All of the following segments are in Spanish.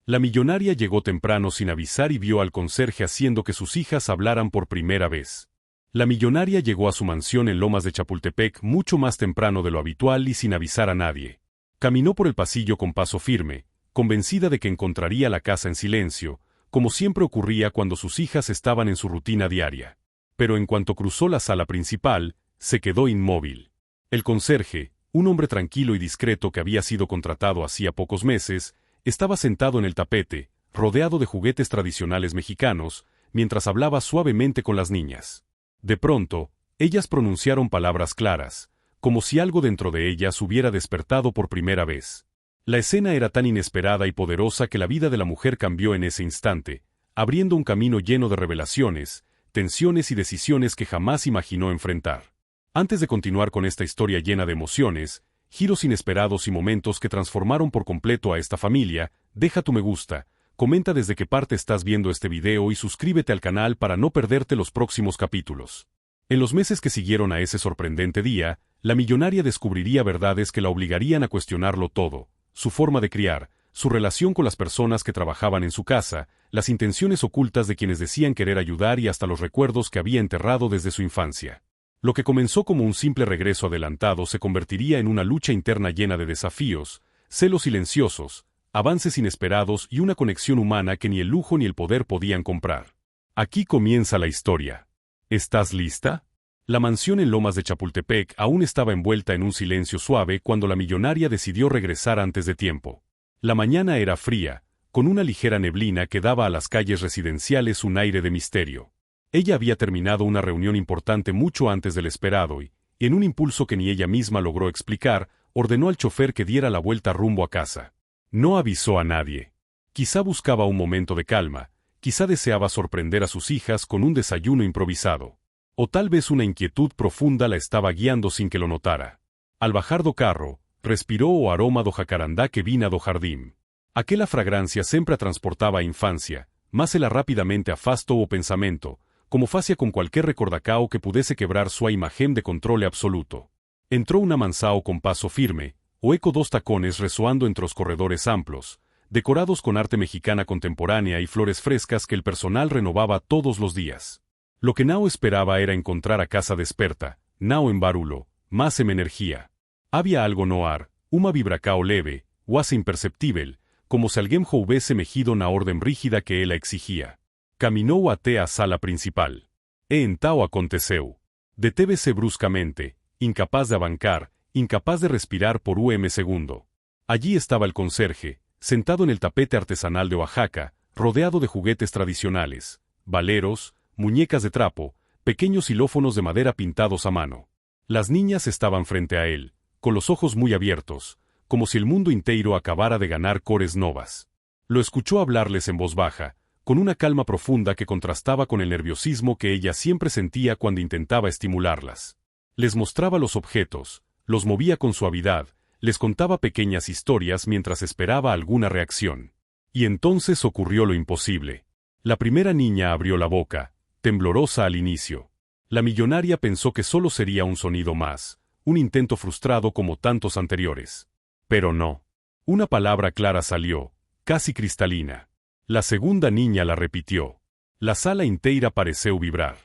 La millonaria llegó temprano sin avisar y vio al conserje haciendo que sus hijas hablaran por primera vez. La millonaria llegó a su mansión en Lomas de Chapultepec mucho más temprano de lo habitual y sin avisar a nadie. Caminó por el pasillo con paso firme, convencida de que encontraría la casa en silencio, como siempre ocurría cuando sus hijas estaban en su rutina diaria. Pero en cuanto cruzó la sala principal, se quedó inmóvil. El conserje, un hombre tranquilo y discreto que había sido contratado hacía pocos meses, estaba sentado en el tapete, rodeado de juguetes tradicionales mexicanos, mientras hablaba suavemente con las niñas. De pronto, ellas pronunciaron palabras claras, como si algo dentro de ellas hubiera despertado por primera vez. La escena era tan inesperada y poderosa que la vida de la mujer cambió en ese instante, abriendo un camino lleno de revelaciones, tensiones y decisiones que jamás imaginó enfrentar. Antes de continuar con esta historia llena de emociones, giros inesperados y momentos que transformaron por completo a esta familia, deja tu me gusta, comenta desde qué parte estás viendo este video y suscríbete al canal para no perderte los próximos capítulos. En los meses que siguieron a ese sorprendente día, la millonaria descubriría verdades que la obligarían a cuestionarlo todo: su forma de criar, su relación con las personas que trabajaban en su casa, las intenciones ocultas de quienes decían querer ayudar y hasta los recuerdos que había enterrado desde su infancia. Lo que comenzó como un simple regreso adelantado se convertiría en una lucha interna llena de desafíos, celos silenciosos, avances inesperados y una conexión humana que ni el lujo ni el poder podían comprar. Aquí comienza la historia. ¿Estás lista? La mansión en Lomas de Chapultepec aún estaba envuelta en un silencio suave cuando la millonaria decidió regresar antes de tiempo. La mañana era fría, con una ligera neblina que daba a las calles residenciales un aire de misterio. Ella había terminado una reunión importante mucho antes del esperado y, en un impulso que ni ella misma logró explicar, ordenó al chofer que diera la vuelta rumbo a casa. No avisó a nadie. Quizá buscaba un momento de calma, quizá deseaba sorprender a sus hijas con un desayuno improvisado. O tal vez una inquietud profunda la estaba guiando sin que lo notara. Al bajar do carro, respiró o aroma do jacarandá que vina do jardim. Aquela fragrancia sempre a transportaba a infancia, mas ela rapidamente afastou o pensamento, como facia con cualquier recordacao que pudiese quebrar su imagen de controle absoluto. Entró una mansao con paso firme, o eco dos tacones resoando entre los corredores amplos, decorados con arte mexicana contemporánea y flores frescas que el personal renovaba todos los días. Lo que Nao esperaba era encontrar a casa desperta, Nao en barulo, más en energía. Había algo no ar, uma vibracao leve, quase imperceptível, como si alguém houvesse mejido na orden rígida que ela exigía. Caminou até a sala principal. E então aconteceu. Deteve-se bruscamente, incapaz de avancar, incapaz de respirar por un segundo. Allí estaba el conserje, sentado en el tapete artesanal de Oaxaca, rodeado de juguetes tradicionales, valeros, muñecas de trapo, pequeños xilófonos de madera pintados a mano. Las niñas estaban frente a él, con los ojos muy abiertos, como si el mundo inteiro acabara de ganar cores novas. Lo escuchó hablarles en voz baja, con una calma profunda que contrastaba con el nerviosismo que ella siempre sentía cuando intentaba estimularlas. Les mostraba los objetos, los movía con suavidad, les contaba pequeñas historias mientras esperaba alguna reacción. Y entonces ocurrió lo imposible. La primera niña abrió la boca, temblorosa al inicio. La millonaria pensó que solo sería un sonido más, un intento frustrado como tantos anteriores. Pero no. Una palabra clara salió, casi cristalina. La segunda niña la repitió. La sala inteira pareceu vibrar.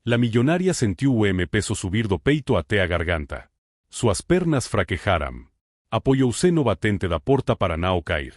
La millonaria sentiu o peso subir do peito até a garganta. Suas pernas fraquejaram. Apoiouse no batente da porta para Nao cair.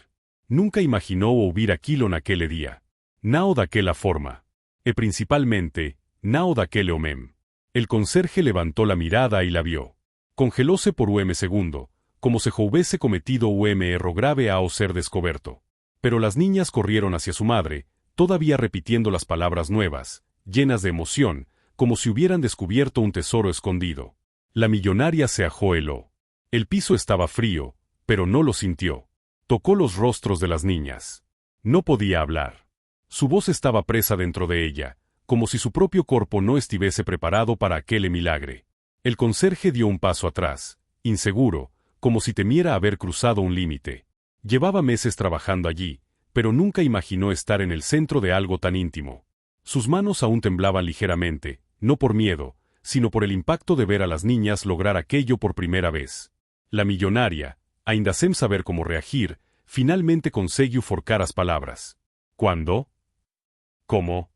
Nunca imaginou ouvir aquilo naquele dia. Nao daquela forma. E principalmente, Nao daquele homem. El conserje levantó la mirada y la vio. Congelóse por un segundo, como se houvese cometido un erro grave ao ser descoberto. Pero las niñas corrieron hacia su madre, todavía repitiendo las palabras nuevas, llenas de emoción, como si hubieran descubierto un tesoro escondido. La millonaria se heló. El piso estaba frío, pero no lo sintió. Tocó los rostros de las niñas. No podía hablar. Su voz estaba presa dentro de ella, como si su propio cuerpo no estuviese preparado para aquel milagre. El conserje dio un paso atrás, inseguro, como si temiera haber cruzado un límite. Llevaba meses trabajando allí, pero nunca imaginó estar en el centro de algo tan íntimo. Sus manos aún temblaban ligeramente, no por miedo, sino por el impacto de ver a las niñas lograr aquello por primera vez. La millonaria, ainda sem saber cómo reagir, Finalmente conseguiu forcar as palabras. ¿Cuándo? ¿Cómo?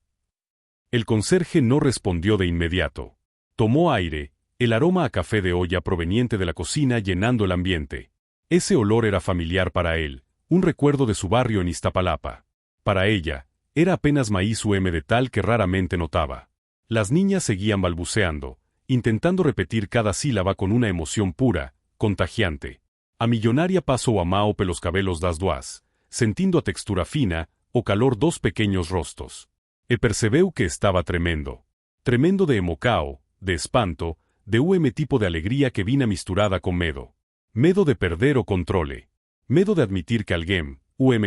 El conserje no respondió de inmediato. Tomó aire, el aroma a café de olla proveniente de la cocina llenando el ambiente. Ese olor era familiar para él, un recuerdo de su barrio en Iztapalapa. Para ella, era apenas maíz de tal que raramente notaba. Las niñas seguían balbuceando, intentando repetir cada sílaba con una emoción pura, contagiante. A millonaria pasou a mão pelos cabelos das duas, sentindo a textura fina, o calor dos pequeños rostos. E percebeu que estaba tremendo. Tremendo de emocao, de espanto, de tipo de alegría que vina misturada con medo. Medo de perder o controle. Medo de admitir que alguém,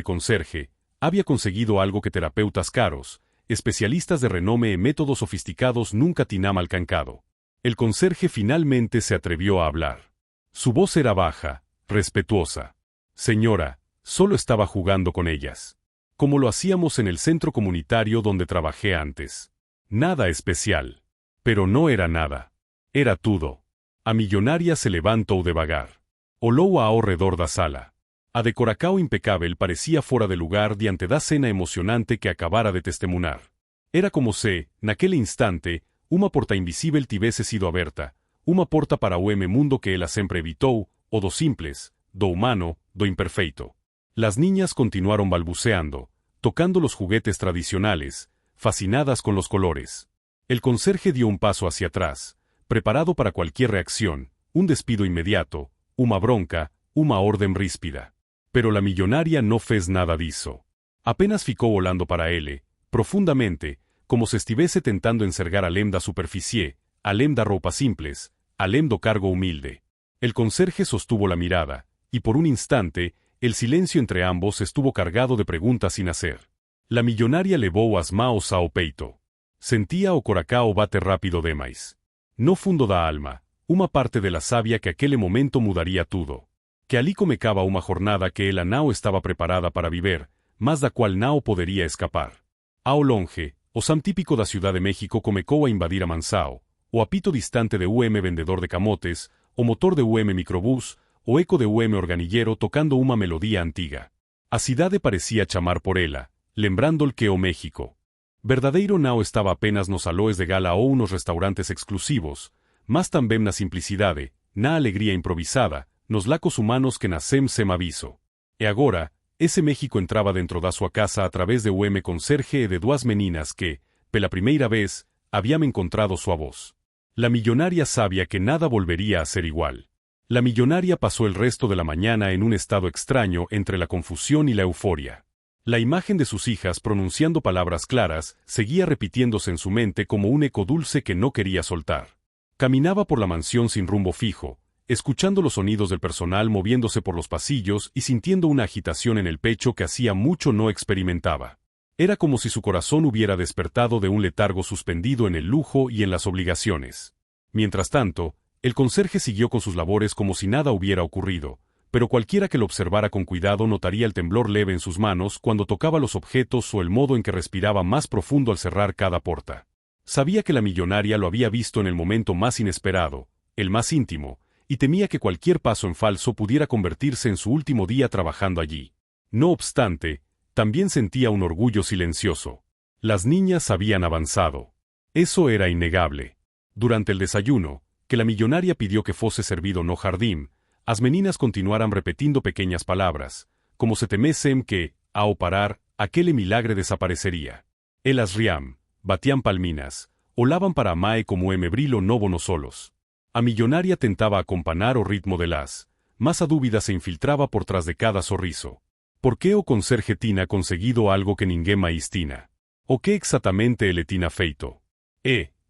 conserje, había conseguido algo que terapeutas caros, especialistas de renome e métodos sofisticados nunca tinham alcanzado. El conserje finalmente se atrevió a hablar. Su voz era baja, respetuosa. Señora, solo estaba jugando con ellas. Como lo hacíamos en el centro comunitario donde trabajé antes. Nada especial. Pero no era nada. Era tudo. A millonaria se levantou devagar. Olou ao redor da sala. A de Coracao impecável parecía fora de lugar diante da cena emocionante que acabara de testemunhar. Era como se, naquele instante, uma porta invisível tivese sido aberta, uma porta para o mundo que ela sempre evitou, o do simples, do humano, do imperfeito. Las niñas continuaron balbuceando, tocando los juguetes tradicionales, fascinadas con los colores. El conserje dio un paso hacia atrás, preparado para cualquier reacción, un despido inmediato, uma bronca, uma orden ríspida. Pero la millonaria no fez nada disso. Apenas ficou volando para ele, profundamente, como se estivese tentando encergar além da superficie, além da roupa simples, além do cargo humilde. El conserje sostuvo la mirada, y por un instante, el silencio entre ambos estuvo cargado de preguntas sin hacer. La millonaria levou as mãos ao peito. Sentía o coracao bate rápido demais. No fundo da alma, uma parte de la sabia que aquele momento mudaría tudo. Que ali comecaba uma jornada que ela não estaba preparada para viver, mas da qual não poderia escapar. Ao longe, o sam típico da Ciudad de México comecou a invadir a Mansao, o apito distante de vendedor de camotes, o motor de microbús, o eco de organillero tocando uma melodía antiga. A cidade parecía chamar por ela, lembrando que o México. Verdadeiro não estaba apenas nos salões de gala ou nos restaurantes exclusivos, mas também na simplicidade, na alegría improvisada, nos lacos humanos que nascem sem aviso. E agora, ese México entraba dentro da sua casa a través de conserje e de duas meninas que, pela primeira vez, habían encontrado sua voz. La millonaria sabía que nada volvería a ser igual. La millonaria pasó el resto de la mañana en un estado extraño entre la confusión y la euforia. La imagen de sus hijas pronunciando palabras claras seguía repitiéndose en su mente como un eco dulce que no quería soltar. Caminaba por la mansión sin rumbo fijo, escuchando los sonidos del personal moviéndose por los pasillos y sintiendo una agitación en el pecho que hacía mucho no experimentaba. Era como si su corazón hubiera despertado de un letargo suspendido en el lujo y en las obligaciones. Mientras tanto, el conserje siguió con sus labores como si nada hubiera ocurrido, pero cualquiera que lo observara con cuidado notaría el temblor leve en sus manos cuando tocaba los objetos o el modo en que respiraba más profundo al cerrar cada puerta. Sabía que la millonaria lo había visto en el momento más inesperado, el más íntimo, y temía que cualquier paso en falso pudiera convertirse en su último día trabajando allí. No obstante, también sentía un orgullo silencioso. Las niñas habían avanzado. Eso era innegable. Durante el desayuno, que la millonaria pidió que fuese servido no jardim, as meninas continuaran repetindo pequeñas palabras, como se temesen que, ao parar, aquele milagre desaparecería. Elas riam, batían palminas, olaban para amae como brilo no bono solos. A millonaria tentaba acompanar o ritmo de las, mas a dúvida se infiltraba por tras de cada sorriso. ¿Por qué o conserje tina conseguido algo que ninguém mais tina? ¿O qué exactamente ele tina feito?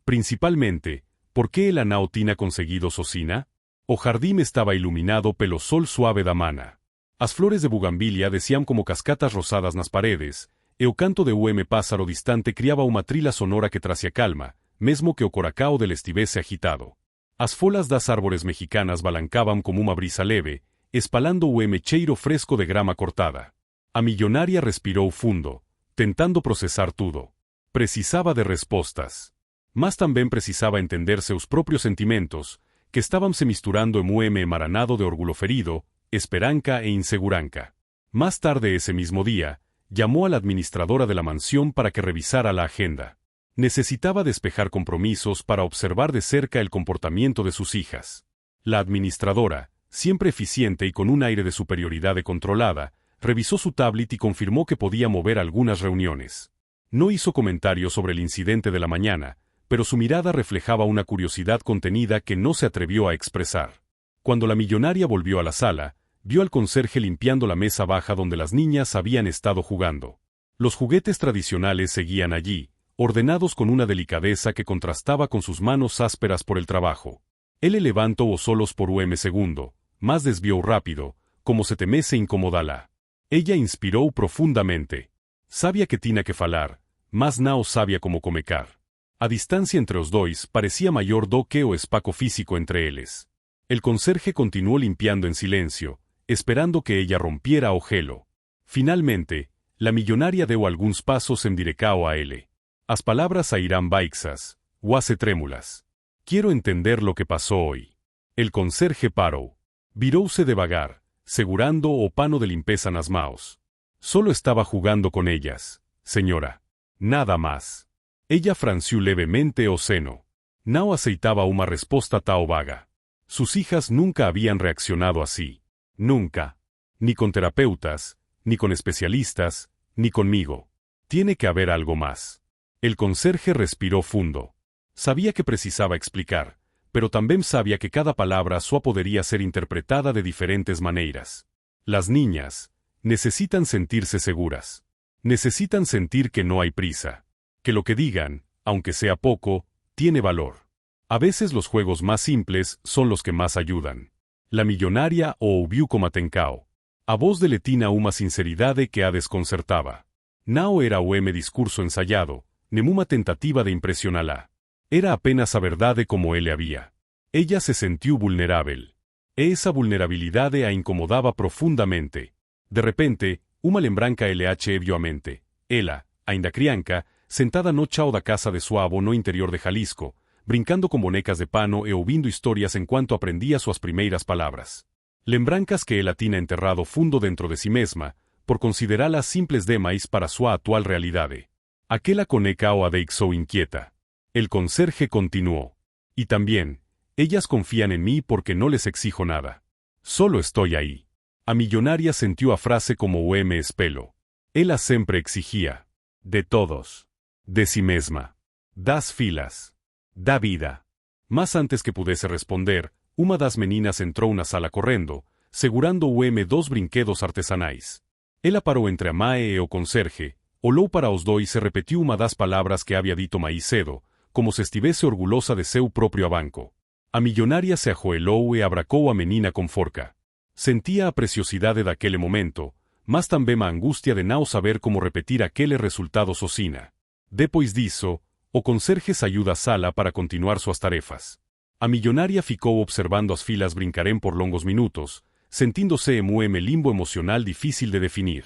Principalmente, ¿por qué el anao tina conseguido socina? O jardim estaba iluminado pelo sol suave da mana. As flores de bugambilia decían como cascatas rosadas nas paredes, e o canto de pássaro distante criaba uma trila sonora que trazia calma, mesmo que o coracao del estivese agitado. As folas das árvores mexicanas balancaban como uma brisa leve, espalando o cheiro fresco de grama cortada. A millonaria respirou fundo, tentando procesar tudo. Precisaba de respostas. Mas também precisaba entender seus próprios sentimentos, que estaban se misturando en emaranado de orgulho ferido, esperanca e inseguranca. Más tarde ese mismo día, llamó a la administradora de la mansión para que revisara la agenda. Necesitaba despejar compromisos para observar de cerca el comportamiento de sus hijas. La administradora, siempre eficiente y con un aire de superioridad controlada, revisó su tablet y confirmó que podía mover algunas reuniones. No hizo comentarios sobre el incidente de la mañana, pero su mirada reflejaba una curiosidad contenida que no se atrevió a expresar. Cuando la millonaria volvió a la sala, vio al conserje limpiando la mesa baja donde las niñas habían estado jugando. Los juguetes tradicionales seguían allí, ordenados con una delicadeza que contrastaba con sus manos ásperas por el trabajo. Él le levantó o solos por segundo, más desvió rápido, como se temese incomodala. Ella inspiró profundamente. Sabia que tina que falar, mas não sabia como comecar. A distancia entre os dois parecía mayor do que o espacio físico entre eles. El conserje continuó limpiando en silencio, esperando que ella rompiera o gelo. Finalmente, la millonaria deu alguns pasos en direcao a él. As palabras sairán baixas, quase trémulas. Quiero entender lo que pasó hoy. El conserje paró. Virouse devagar, segurando o pano de limpeza nas maos. Solo estaba jugando con ellas, señora. Nada más. Ella franció levemente o seno. Não aceitaba una respuesta tao vaga. Sus hijas nunca habían reaccionado así. Nunca. Ni con terapeutas, ni con especialistas, ni conmigo. Tiene que haber algo más. El conserje respiró fundo. Sabía que precisaba explicar, pero también sabía que cada palabra sua podría ser interpretada de diferentes maneras. Las niñas necesitan sentirse seguras. Necesitan sentir que no hay prisa. Que lo que digan, aunque sea poco, tiene valor. A veces los juegos más simples son los que más ayudan. La millonaria o ouviu como atencao. A voz de Letina uma sinceridade que a desconcertaba. Não era discurso ensayado, nemuma tentativa de impresionarla. Era apenas a verdade como él le había. Ella se sintió vulnerable. Esa vulnerabilidade a incomodaba profundamente. De repente, uma lembranca LH vio a mente. Ela, ainda crianca, sentada no chao da casa de su avó no interior de Jalisco, brincando con bonecas de pano e ouvindo historias en cuanto aprendía suas primeiras palabras. Lembranças que ela tinha enterrado fundo dentro de sí mesma, por considerá-las simples demais para sua atual realidade. Aquela conecao a deixou inquieta. El conserje continuó. Y también, ellas confían en mí porque no les exijo nada. Solo estoy ahí. A millonaria sentiu a frase como espelo. Ela sempre exigía. De todos. De sí mesma. Das filas. Da vida. Más antes que pudiese responder, uma das meninas entró una sala correndo, segurando dos brinquedos artesanais. Ela parou entre a mae e o conserje, olhou para os dois e repetiu uma das palavras que había dito mais cedo, como se estivese orgullosa de seu próprio abanco. A millonaria se ajoelhou e abracou a menina con forca. Sentía a preciosidade daquele momento, mas também a angustia de não saber como repetir aquele resultado sozinha. Depois disso, o conserje saiu da sala para continuar suas tarefas. A millonaria ficou observando as filas brincarem por longos minutos, sentindo-se en limbo emocional difícil de definir.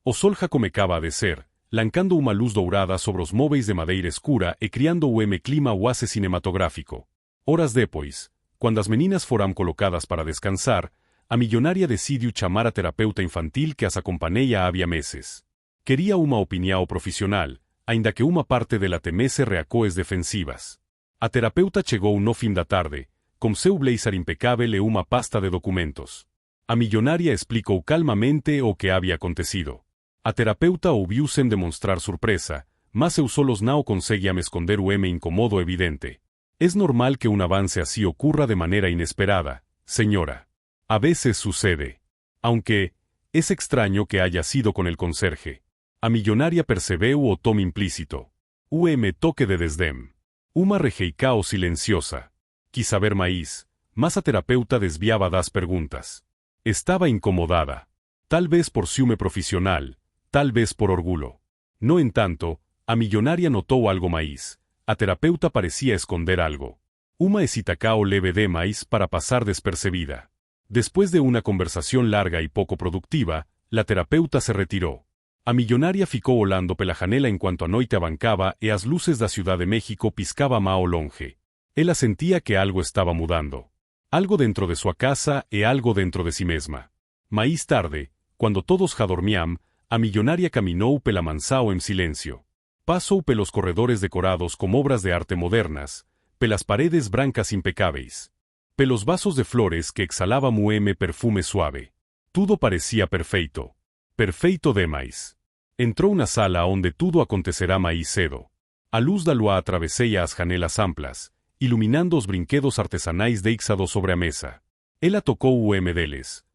O sol já comecava a descer, lancando uma luz dourada sobre os móveis de madeira escura e criando clima quase cinematográfico. Horas depois, quando as meninas foram colocadas para descansar, a millonaria decidiu chamar a terapeuta infantil que as acompanhava havia meses. Queria uma opinião profissional, ainda que uma parte dela temese reacoes defensivas. A terapeuta chegou no fim da tarde, com seu blazer impecável e uma pasta de documentos. A millonaria explicou calmamente o que havia acontecido. A terapeuta ouviu sem demonstrar surpresa, mas seus solos não conseguiam esconder o incómodo evidente. Es normal que un avance así ocurra de manera inesperada, señora. A veces sucede. Aunque, es extraño que haya sido con el conserje. A millonaria percebeu o tom implícito. Toque de desdém. Uma rejeicao silenciosa. Quis saber máis, mas a terapeuta desviaba das perguntas. Estaba incomodada. Tal vez por ciúme profesional, tal vez por orgullo. No entanto, a millonaria notou algo máis. A terapeuta parecía esconder algo. Uma hesitacao leve demais para pasar despercebida. Después de una conversación larga y poco productiva, la terapeuta se retiró. A millonaria ficou olhando pela janela enquanto a noite abancaba e as luces da Ciudad de México piscaba ao longe. Ela sentía que algo estaba mudando. Algo dentro de sua casa e algo dentro de sí mesma. Mais tarde, Cuando todos ja dormiam, a millonaria caminó pela mansao en silencio. Pasó pelos corredores decorados con obras de arte modernas, pelas paredes brancas impecáveis, pelos vasos de flores que exhalaba perfume suave. Tudo parecía perfeito. Perfeito demais. Entró una sala onde tudo acontecerá mais cedo. A luz da lua atravesseia as janelas amplas, iluminando os brinquedos artesanais deixados sobre a mesa. Ela tocou deles,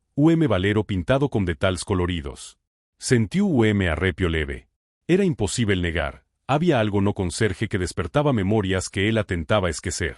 valero pintado com detalhes coloridos. Sentiu arrepio leve. Era impossível negar, había algo no conserje que despertaba memorias que ela tentaba esquecer.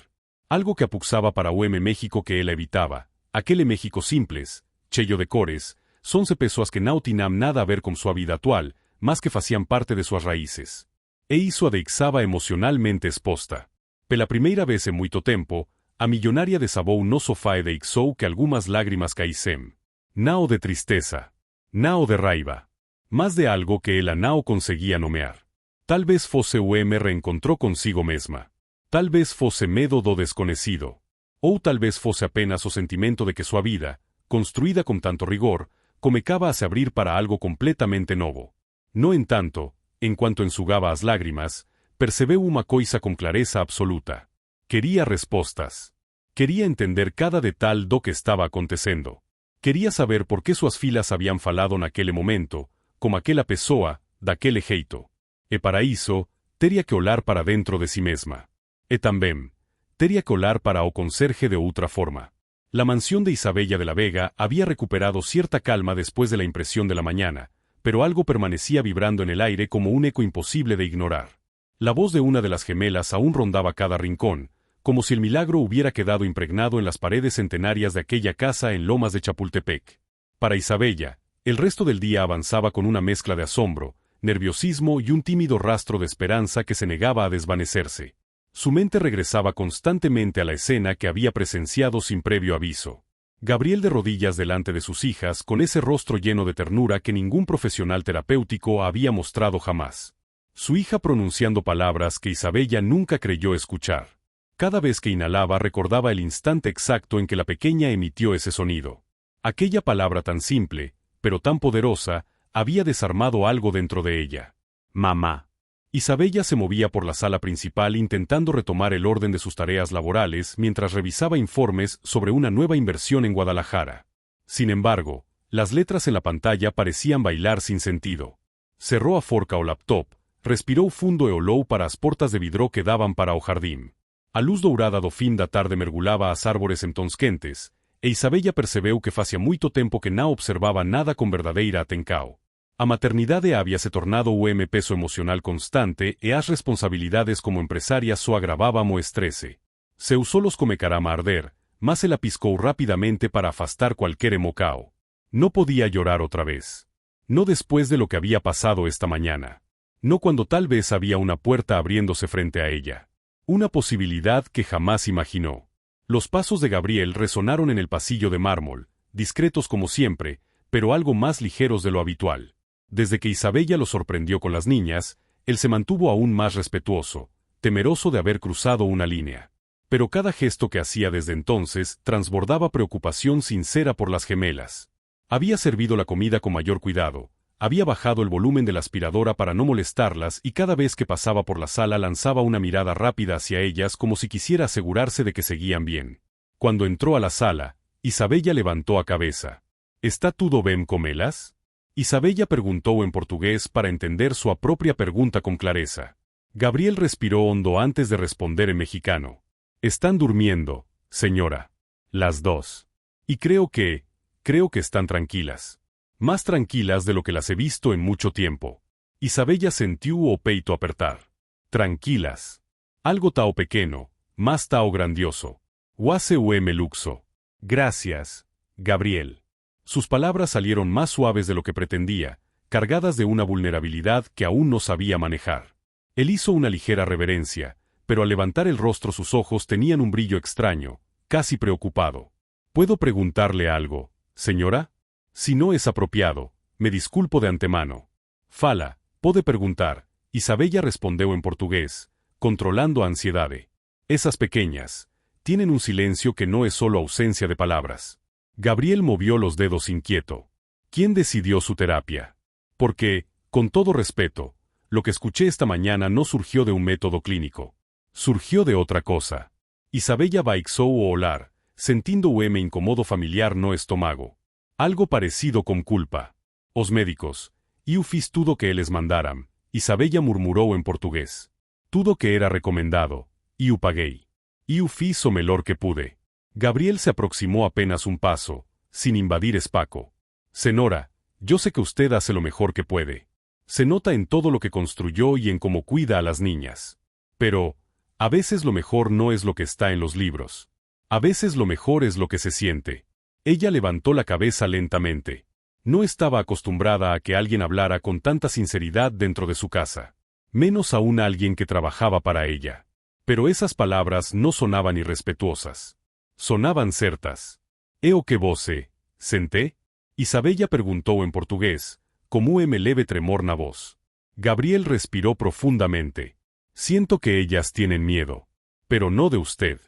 Algo que apuxaba para México que ela evitaba, aquele México simples, cheio de cores, sonse pessoas que não tinham nada a ver com sua vida atual, mas que faciam parte de suas raíces. E isso a deixava emocionalmente exposta. Pela primeira vez em muito tempo, a millonaria desabou no sofá e deixou que algumas lágrimas caíssem. Não de tristeza. Não de raiva. Mas de algo que ela não conseguia nomear. Talvez fosse reencontrou consigo mesma. Talvez fosse medo do desconhecido. Ou talvez fosse apenas o sentimento de que sua vida, construída com tanto rigor, comecaba a se abrir para algo completamente novo. No entanto, enquanto ensugava as lágrimas, percebeu uma coisa com clareza absoluta. Queria respostas. Queria entender cada detalhe do que estava acontecendo. Queria saber por que suas filhas haviam falado naquele momento, como aquela pessoa, daquele jeito. E para isso, teria que olhar para dentro de si mesma. E também, teria que olhar para o conserje de outra forma. La mansión de Isabella de la Vega había recuperado cierta calma después de la impresión de la mañana, pero algo permanecía vibrando en el aire como un eco imposible de ignorar. La voz de una de las gemelas aún rondaba cada rincón, como si el milagro hubiera quedado impregnado en las paredes centenarias de aquella casa en Lomas de Chapultepec. Para Isabella, el resto del día avanzaba con una mezcla de asombro, nerviosismo y un tímido rastro de esperanza que se negaba a desvanecerse. Su mente regresaba constantemente a la escena que había presenciado sin previo aviso. Gabriel de rodillas delante de sus hijas con ese rostro lleno de ternura que ningún profesional terapéutico había mostrado jamás. Su hija pronunciando palabras que Isabella nunca creyó escuchar. Cada vez que inhalaba recordaba el instante exacto en que la pequeña emitió ese sonido. Aquella palabra tan simple, pero tan poderosa, había desarmado algo dentro de ella. Mamá. Isabella se movía por la sala principal intentando retomar el orden de sus tareas laborales mientras revisaba informes sobre una nueva inversión en Guadalajara. Sin embargo, las letras en la pantalla parecían bailar sin sentido. Cerró a forca o laptop, respirou fundo e olhou para as portas de vidro que daban para o jardim. A luz dourada do fim da tarde mergulhava as árvores en tons quentes, e Isabella percebeu que facía muito tempo que não observaba nada con verdadeira atenção. A maternidade había se tornado peso emocional constante e as responsabilidades como empresaria só agravavam o estresse. Seus solos começaram a arder, mas ela piscou rapidamente para afastar qualquer emocao. No podía llorar otra vez. No después de lo que había pasado esta mañana. No cuando tal vez había una puerta abriéndose frente a ella. Una posibilidad que jamás imaginó. Los pasos de Gabriel resonaron en el pasillo de mármol, discretos como siempre, pero algo más ligeros de lo habitual. Desde que Isabella lo sorprendió con las niñas, él se mantuvo aún más respetuoso, temeroso de haber cruzado una línea. Pero cada gesto que hacía desde entonces transbordaba preocupación sincera por las gemelas. Había servido la comida con mayor cuidado, había bajado el volumen de la aspiradora para no molestarlas y cada vez que pasaba por la sala lanzaba una mirada rápida hacia ellas como si quisiera asegurarse de que seguían bien. Cuando entró a la sala, Isabella levantó a cabeza. ¿Está tudo bem com elas? Isabella preguntó en portugués para entender su propia pregunta con clareza. Gabriel respiró hondo antes de responder en mexicano. Están durmiendo, señora. Las dos. Y creo que están tranquilas. Más tranquilas de lo que las he visto en mucho tiempo. Isabella sentiu o peito apertar. Tranquilas. Algo tao pequeño, más tao grandioso. Huase luxo. Gracias, Gabriel. Sus palabras salieron más suaves de lo que pretendía, cargadas de una vulnerabilidad que aún no sabía manejar. Él hizo una ligera reverencia, pero al levantar el rostro sus ojos tenían un brillo extraño, casi preocupado. ¿Puedo preguntarle algo, señora? Si no es apropiado, me disculpo de antemano. Fala, pode perguntar, Isabella respondió en portugués, controlando a ansiedade. Esas pequeñas tienen un silencio que no es solo ausencia de palabras. Gabriel movió los dedos inquieto. ¿Quién decidió su terapia? Porque, con todo respeto, lo que escuché esta mañana no surgió de un método clínico. Surgió de otra cosa. Isabella Baixou o olar, sentindo me incomodo familiar no estómago. Algo parecido con culpa. Os médicos, eu fiz tudo que eles mandaram, Isabella murmurou en portugués. Tudo que era recomendado, eu paguei. Eu fiz o melhor que pude. Gabriel se aproximó apenas un paso, sin invadir espacio. Senora, yo sé que usted hace lo mejor que puede. Se nota en todo lo que construyó y en cómo cuida a las niñas. Pero, a veces lo mejor no es lo que está en los libros. A veces lo mejor es lo que se siente. Ella levantó la cabeza lentamente. No estaba acostumbrada a que alguien hablara con tanta sinceridad dentro de su casa. Menos aún alguien que trabajaba para ella. Pero esas palabras no sonaban irrespetuosas. Sonaban certas. «¿Eo que você, senté?» Isabella preguntó en portugués, como me leve tremor na voz. Gabriel respiró profundamente. Siento que ellas tienen miedo. Pero no de usted.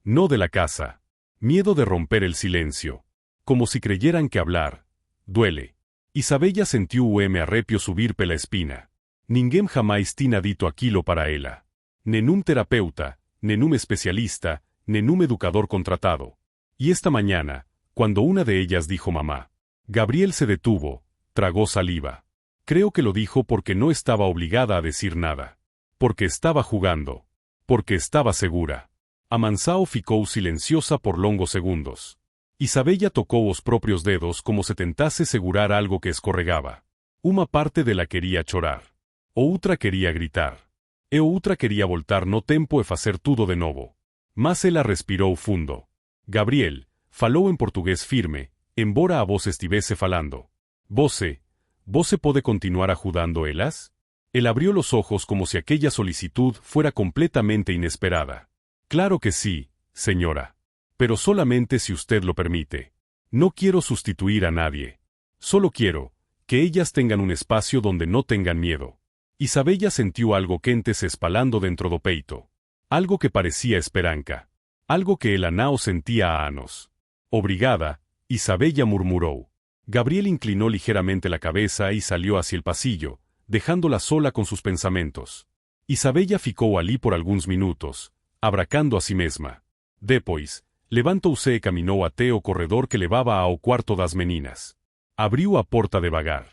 No de la casa. Miedo de romper el silencio. Como si creyeran que hablar duele. Isabella sentiu arrepio subir pela espina. Ninguém jamás tinha dito aquilo para ela. Nenum terapeuta, nenum especialista, nenum educador contratado. Y esta mañana, cuando una de ellas dijo mamá, Gabriel se detuvo, tragó saliva. Creo que lo dijo porque no estaba obligada a decir nada. Porque estaba jugando. Porque estaba segura. Amansao ficou silenciosa por longos segundos. Isabella tocó os propios dedos como se tentase segurar algo que escorregaba. Uma parte de la quería chorar. Outra quería gritar. E outra quería voltar no tempo e facer tudo de novo. Mas ela respirou fundo. Gabriel, falou en portugués firme, embora a voz estivese falando. Você pode continuar ajudando elas? Él abrió los ojos como si aquella solicitud fuera completamente inesperada. Claro que sí, señora. Pero solamente si usted lo permite. No quiero sustituir a nadie. Solo quiero que ellas tengan un espacio donde no tengan miedo. Isabella sintió algo quente se espalando dentro do peito. Algo que parecía esperanza. Algo que el anao sentía a anos. Obrigada, Isabella murmuró. Gabriel inclinó ligeramente la cabeza y salió hacia el pasillo, dejándola sola con sus pensamientos. Isabella ficou ali por algunos minutos, abracando a si mesma. Depois, levantouse e caminou até o corredor que levaba ao quarto das meninas. Abriu a porta devagar.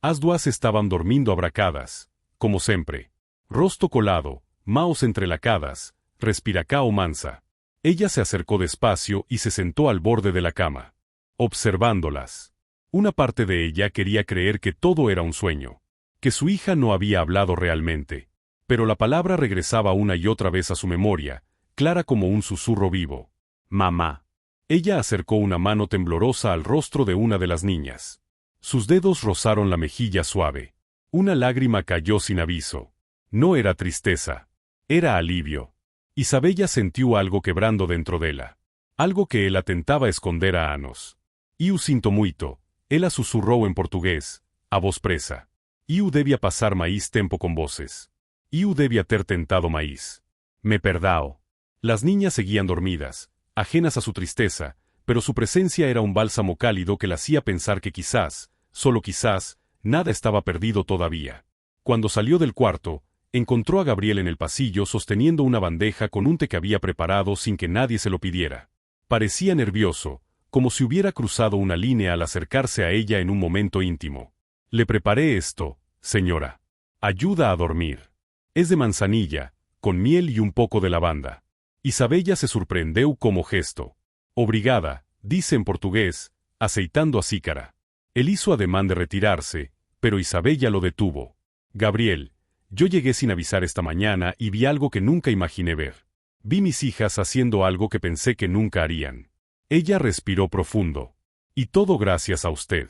As duas estaban dormindo abracadas, como sempre. Rosto colado, maos entrelacadas, respiracao mansa. Ella se acercó despacio y se sentó al borde de la cama. Observándolas. Una parte de ella quería creer que todo era un sueño. Que su hija no había hablado realmente. Pero la palabra regresaba una y otra vez a su memoria, clara como un susurro vivo. Mamá. Ella acercó una mano temblorosa al rostro de una de las niñas. Sus dedos rozaron la mejilla suave. Una lágrima cayó sin aviso. No era tristeza. Era alivio. Isabella sintió algo quebrando dentro de ella. Algo que él tentaba esconder a anos. Eu sinto muito, ela susurró en portugués, a voz presa. Eu debía pasar mais tempo con voces. Eu debía ter tentado mais. Me perdao. Las niñas seguían dormidas, ajenas a su tristeza, pero su presencia era un bálsamo cálido que la hacía pensar que quizás, solo quizás, nada estaba perdido todavía. Cuando salió del cuarto, encontró a Gabriel en el pasillo sosteniendo una bandeja con un té que había preparado sin que nadie se lo pidiera. Parecía nervioso, como si hubiera cruzado una línea al acercarse a ella en un momento íntimo. Le preparé esto, señora. Ayuda a dormir. Es de manzanilla, con miel y un poco de lavanda. Isabella se sorprendió como gesto. Obrigada, dice en portugués, aceitando a xícara. Él hizo ademán de retirarse, pero Isabella lo detuvo. Gabriel, yo llegué sin avisar esta mañana y vi algo que nunca imaginé ver. Vi mis hijas haciendo algo que pensé que nunca harían. Ella respiró profundo. Y todo gracias a usted.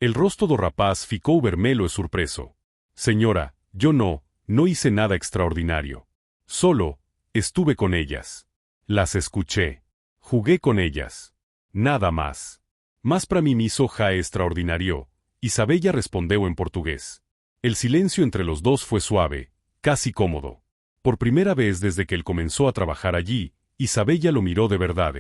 El rostro do rapaz ficou vermelho e surpreso. Señora, yo no hice nada extraordinario. Solo, estuve con ellas. Las escuché. Jugué con ellas. Nada más. Mas para mí miso ja extraordinario, Isabella respondió en portugués. El silencio entre los dos fue suave, casi cómodo. Por primera vez desde que él comenzó a trabajar allí, Isabella lo miró de verdad.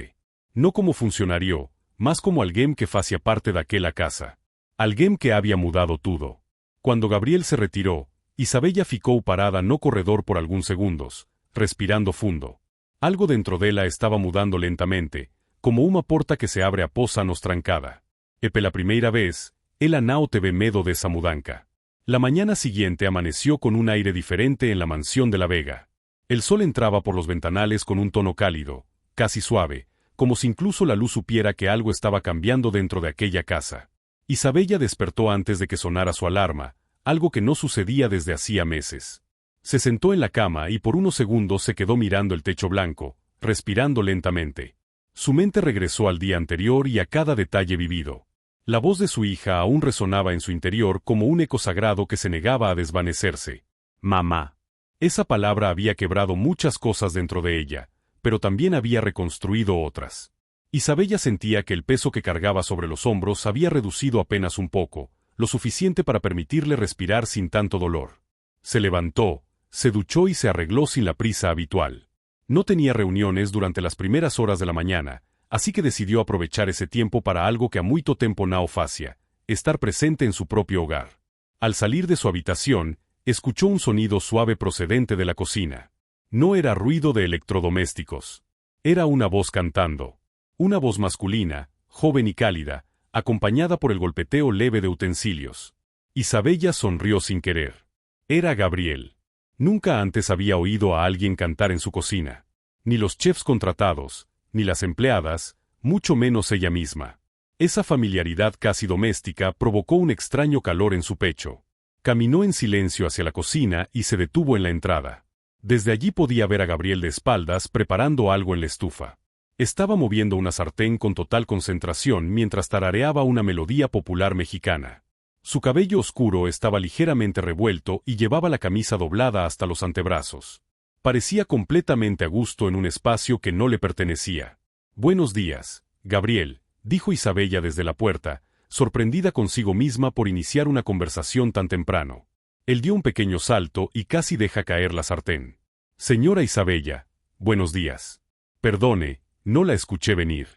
No como funcionario, más como alguien que facía parte de aquella casa. Alguém que había mudado todo. Cuando Gabriel se retiró, Isabella ficou parada no corredor por algunos segundos, respirando fundo. Algo dentro dela estaba mudando lentamente, como una porta que se abre após anos trancada. E pela primeira vez, ela não teve medo dessa mudança. La mañana siguiente amaneció con un aire diferente en la mansión de la Vega. El sol entraba por los ventanales con un tono cálido, casi suave, como si incluso la luz supiera que algo estaba cambiando dentro de aquella casa. Isabella despertó antes de que sonara su alarma, algo que no sucedía desde hacía meses. Se sentó en la cama y por unos segundos se quedó mirando el techo blanco, respirando lentamente. Su mente regresó al día anterior y a cada detalle vivido. La voz de su hija aún resonaba en su interior como un eco sagrado que se negaba a desvanecerse. Mamá. Esa palabra había quebrado muchas cosas dentro de ella, pero también había reconstruido otras. Isabella sentía que el peso que cargaba sobre los hombros había reducido apenas un poco, lo suficiente para permitirle respirar sin tanto dolor. Se levantó, se duchó y se arregló sin la prisa habitual. No tenía reuniones durante las primeras horas de la mañana, así que decidió aprovechar ese tiempo para algo que a muito tempo não fazia, estar presente en su propio hogar. Al salir de su habitación, escuchó un sonido suave procedente de la cocina. No era ruido de electrodomésticos. Era una voz cantando. Una voz masculina, joven y cálida, acompañada por el golpeteo leve de utensilios. Isabella sonrió sin querer. Era Gabriel. Nunca antes había oído a alguien cantar en su cocina. Ni los chefs contratados, ni las empleadas, mucho menos ella misma. Esa familiaridad casi doméstica provocó un extraño calor en su pecho. Caminó en silencio hacia la cocina y se detuvo en la entrada. Desde allí podía ver a Gabriel de espaldas preparando algo en la estufa. Estaba moviendo una sartén con total concentración mientras tarareaba una melodía popular mexicana. Su cabello oscuro estaba ligeramente revuelto y llevaba la camisa doblada hasta los antebrazos. Parecía completamente a gusto en un espacio que no le pertenecía. «Buenos días, Gabriel», dijo Isabella desde la puerta, sorprendida consigo misma por iniciar una conversación tan temprano. Él dio un pequeño salto y casi deja caer la sartén. «Señora Isabella, buenos días. Perdone, no la escuché venir.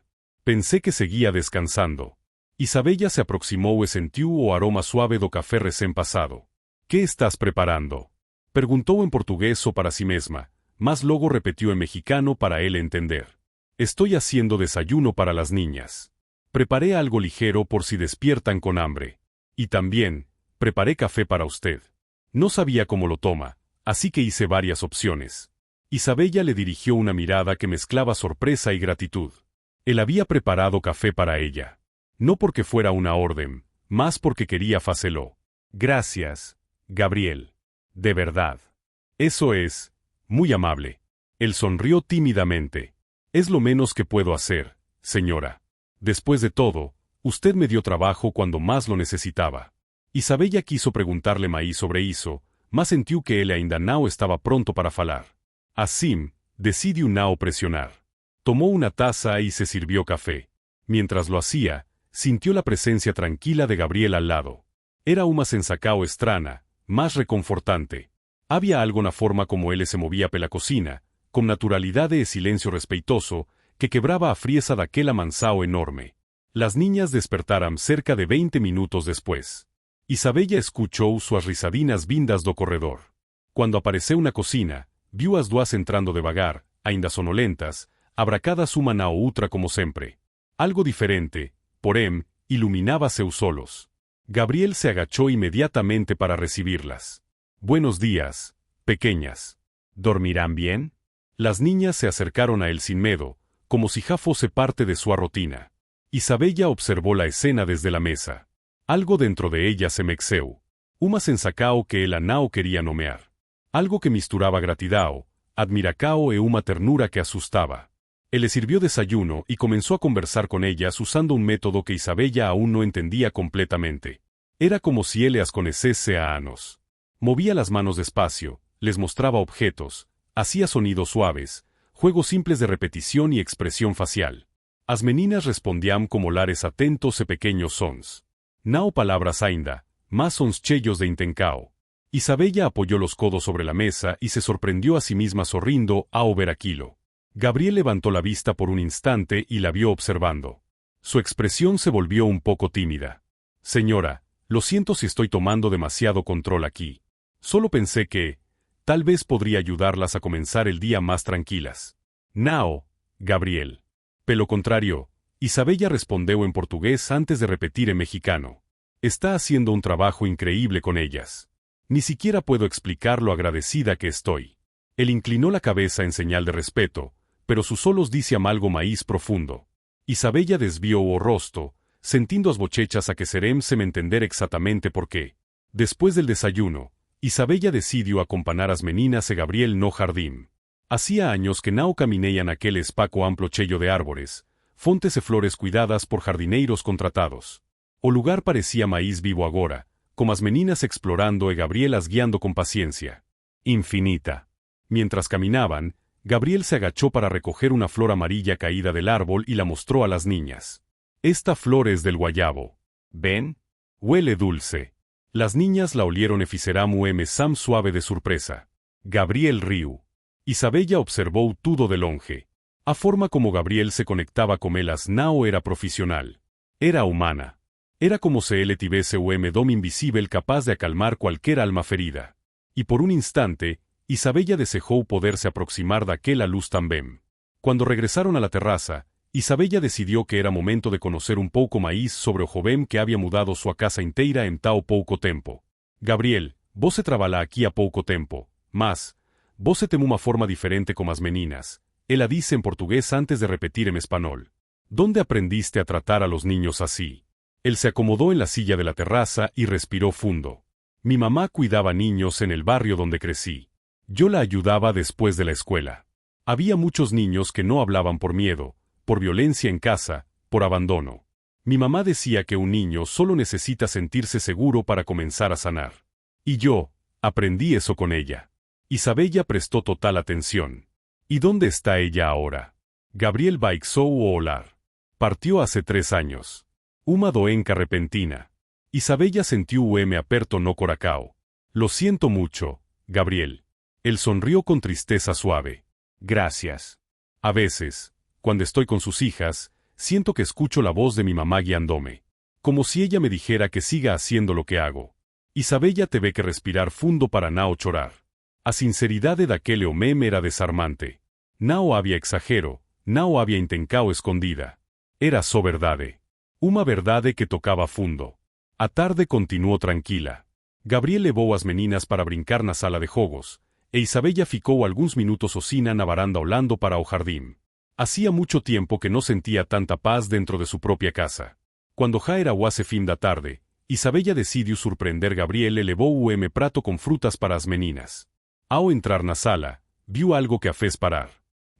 Pensé que seguía descansando». Isabella se aproximó e sentiu o aroma suave do café recém pasado. «¿Qué estás preparando?», preguntó en portugués o para sí misma, mas luego repitió en mexicano para él entender. «Estoy haciendo desayuno para las niñas. Preparé algo ligero por si despiertan con hambre. Y también, preparé café para usted. No sabía cómo lo toma, así que hice varias opciones». Isabella le dirigió una mirada que mezclaba sorpresa y gratitud. Él había preparado café para ella. No porque fuera una orden, más porque quería hacerlo. «Gracias, Gabriel. De verdad. Eso es muy amable». Él sonrió tímidamente. «Es lo menos que puedo hacer, señora. Después de todo, usted me dio trabajo cuando más lo necesitaba». Isabella quiso preguntarle mais sobre isso, mas sentiu que ele ainda não estaba pronto para falar. Assim, decidiu não presionar. Tomó una taza y se sirvió café. Mientras lo hacía, sintió la presencia tranquila de Gabriel al lado. Era uma sensação extraña, más reconfortante. Había algo na forma como él se movía pela cocina, con naturalidade e silencio respeitoso, que quebraba a frieza daquela mansao enorme. Las niñas despertaram cerca de 20 minutos después. Isabella escuchou suas risadinas vindas do corredor. Cuando apareceu na cocina, viu as duas entrando devagar, ainda sonolentas, abracadas uma na outra como sempre. Algo diferente, porém, iluminaba seus olhos. Gabriel se agachó inmediatamente para recibirlas. «Buenos días, pequeñas. ¿Dormirán bien?». Las niñas se acercaron a él sin miedo, como si ya fuese parte de su rutina. Isabella observó la escena desde la mesa. Algo dentro de ella se mexeu. Uma sensação que ela não quería nomear. Algo que misturaba gratidão, admiração e uma ternura que asustaba. Él le sirvió desayuno y comenzó a conversar con ellas usando un método que Isabella aún no entendía completamente. Era como si él las conocese a años. Movía las manos despacio, les mostraba objetos, hacía sonidos suaves, juegos simples de repetición y expresión facial. As meninas respondían como lares atentos e pequeños sons. Não palabras ainda, mas sons cheios de intencao. Isabella apoyó los codos sobre la mesa y se sorprendió a sí misma sorrindo ao ver aquilo. Gabriel levantó la vista por un instante y la vio observando. Su expresión se volvió un poco tímida. Señora, lo siento si estoy tomando demasiado control aquí. Solo pensé que, tal vez podría ayudarlas a comenzar el día más tranquilas. Nao, Gabriel. Pelo contrario, Isabella respondió en portugués antes de repetir en mexicano. Está haciendo un trabajo increíble con ellas. Ni siquiera puedo explicar lo agradecida que estoy. Él inclinó la cabeza en señal de respeto, pero sus ojos dice algo maíz profundo. Isabella desvió o rostro, sentindo as bochechas a que serem se me entender exactamente por qué. Después del desayuno, Isabella decidió acompañar as meninas e Gabriel no jardín. Hacía años que no caminean aquel espacio amplio cheio de árboles, fontes e flores cuidadas por jardineiros contratados. O lugar parecía maíz vivo agora, como as meninas explorando e Gabriel as guiando con paciencia infinita. Mientras caminaban, Gabriel se agachó para recoger una flor amarilla caída del árbol y la mostró a las niñas. Esta flor es del guayabo. ¿Ven? Huele dulce. Las niñas la olieron e fizeram sam suave de sorpresa. Gabriel riu. Isabella observó todo de longe. A forma como Gabriel se conectaba con elas no era profesional. Era humana. Era como si él tivesse dom invisible capaz de acalmar cualquier alma ferida. Y por un instante, Isabella deseó poderse aproximar de aquella luz también. Cuando regresaron a la terraza, Isabella decidió que era momento de conocer un pouco maíz sobre o joven que había mudado su casa inteira en tao pouco tempo. Gabriel, vos se trabalha aquí a pouco tempo, mas, vos se temo uma forma diferente como as meninas. Ela dice en portugués antes de repetir en español. ¿Dónde aprendiste a tratar a los niños así? Él se acomodó en la silla de la terraza y respiró fundo. Mi mamá cuidaba niños en el barrio donde crecí. Yo la ayudaba después de la escuela. Había muchos niños que no hablaban por miedo, por violencia en casa, por abandono. Mi mamá decía que un niño solo necesita sentirse seguro para comenzar a sanar. Y yo, aprendí eso con ella. Isabella prestó total atención. ¿Y dónde está ella ahora? Gabriel baixou o olar. Partió hace 3 años. Uma doença repentina. Isabella sentiu aperto no coracao. Lo siento mucho, Gabriel. Él sonrió con tristeza suave. Gracias. A veces, cuando estoy con sus hijas, siento que escucho la voz de mi mamá guiándome. Como si ella me dijera que siga haciendo lo que hago. Isabella teve que respirar fundo para no chorar. A sinceridade daquele homem era desarmante. No había exagero, no había intencao escondida. Era só verdade. Uma verdade que tocaba fundo. A tarde continuó tranquila. Gabriel levou as meninas para brincar na sala de jogos, e Isabella ficou alguns minutos ocina na varanda olhando para o jardín. Hacía mucho tiempo que no sentía tanta paz dentro de su propia casa. Cuando já era o hace fin da tarde, Isabella decidiu surpreender Gabriel e levou prato con frutas para as meninas. Ao entrar na sala, viu algo que a fez parar.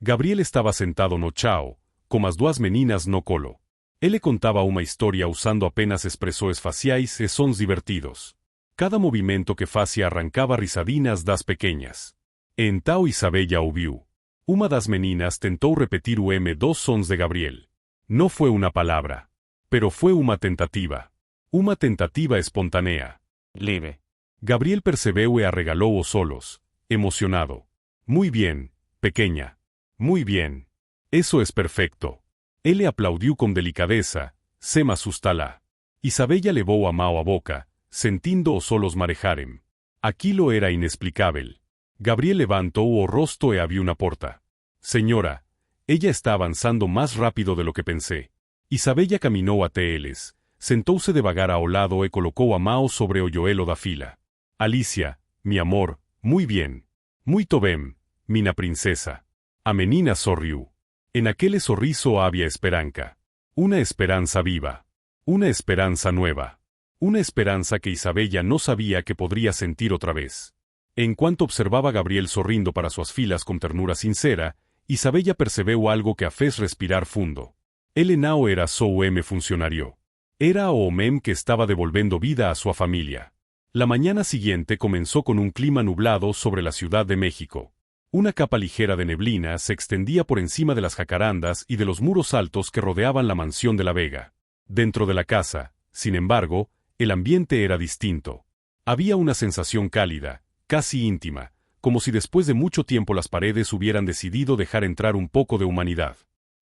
Gabriel estaba sentado no chão, como as duas meninas no colo. Él le contaba una historia usando apenas expresores faciais e sons divertidos. Cada movimento que fazia arrancaba risadinas das pequeñas. E então Isabella ouviu. Uma das meninas tentou repetir dos sons de Gabriel. No fue una palabra. Pero fue una tentativa. Una tentativa espontánea. Leve. Gabriel percebeu e arregalou os solos, emocionado. Muy bien, pequeña. Muy bien. Eso es perfecto. Él le aplaudió con delicadeza, sem assustá-la. Isabella levou a mão à boca, sentindo os solos marejarem. Aquilo era inexplicável. Gabriel levantó o rosto e abrió una porta. Señora, ella está avanzando más rápido de lo que pensé. Isabella caminó até eles, sentóuse devagar ao lado e colocou a mão sobre o joelho da fila. Alicia, mi amor, muy bien. Muito bem, minha princesa. A menina sorriu. En aquel sorriso había esperanza. Una esperanza viva. Una esperanza nueva. Una esperanza que Isabella no sabía que podría sentir otra vez. En cuanto observaba a Gabriel sorrindo para sus filas con ternura sincera, Isabella percebeu algo que a fez respirar fundo. Ele não era só o funcionario. Era o homem que estaba devolviendo vida a su familia. La mañana siguiente comenzó con un clima nublado sobre la Ciudad de México. Una capa ligera de neblina se extendía por encima de las jacarandas y de los muros altos que rodeaban la mansión de la Vega. Dentro de la casa, sin embargo, el ambiente era distinto. Había una sensación cálida, casi íntima, como si después de mucho tiempo las paredes hubieran decidido dejar entrar un poco de humanidad.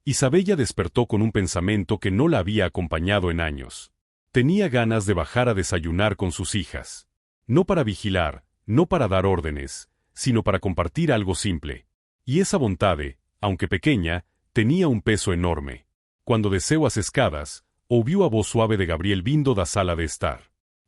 Isabella despertó con un pensamiento que no la había acompañado en años. Tenía ganas de bajar a desayunar con sus hijas. No para vigilar, no para dar órdenes, sino para compartir algo simple. Y esa vontade, aunque pequeña, tenía un peso enorme. Cuando desceu as escadas, ouviu a voz suave de Gabriel vindo da sala de estar.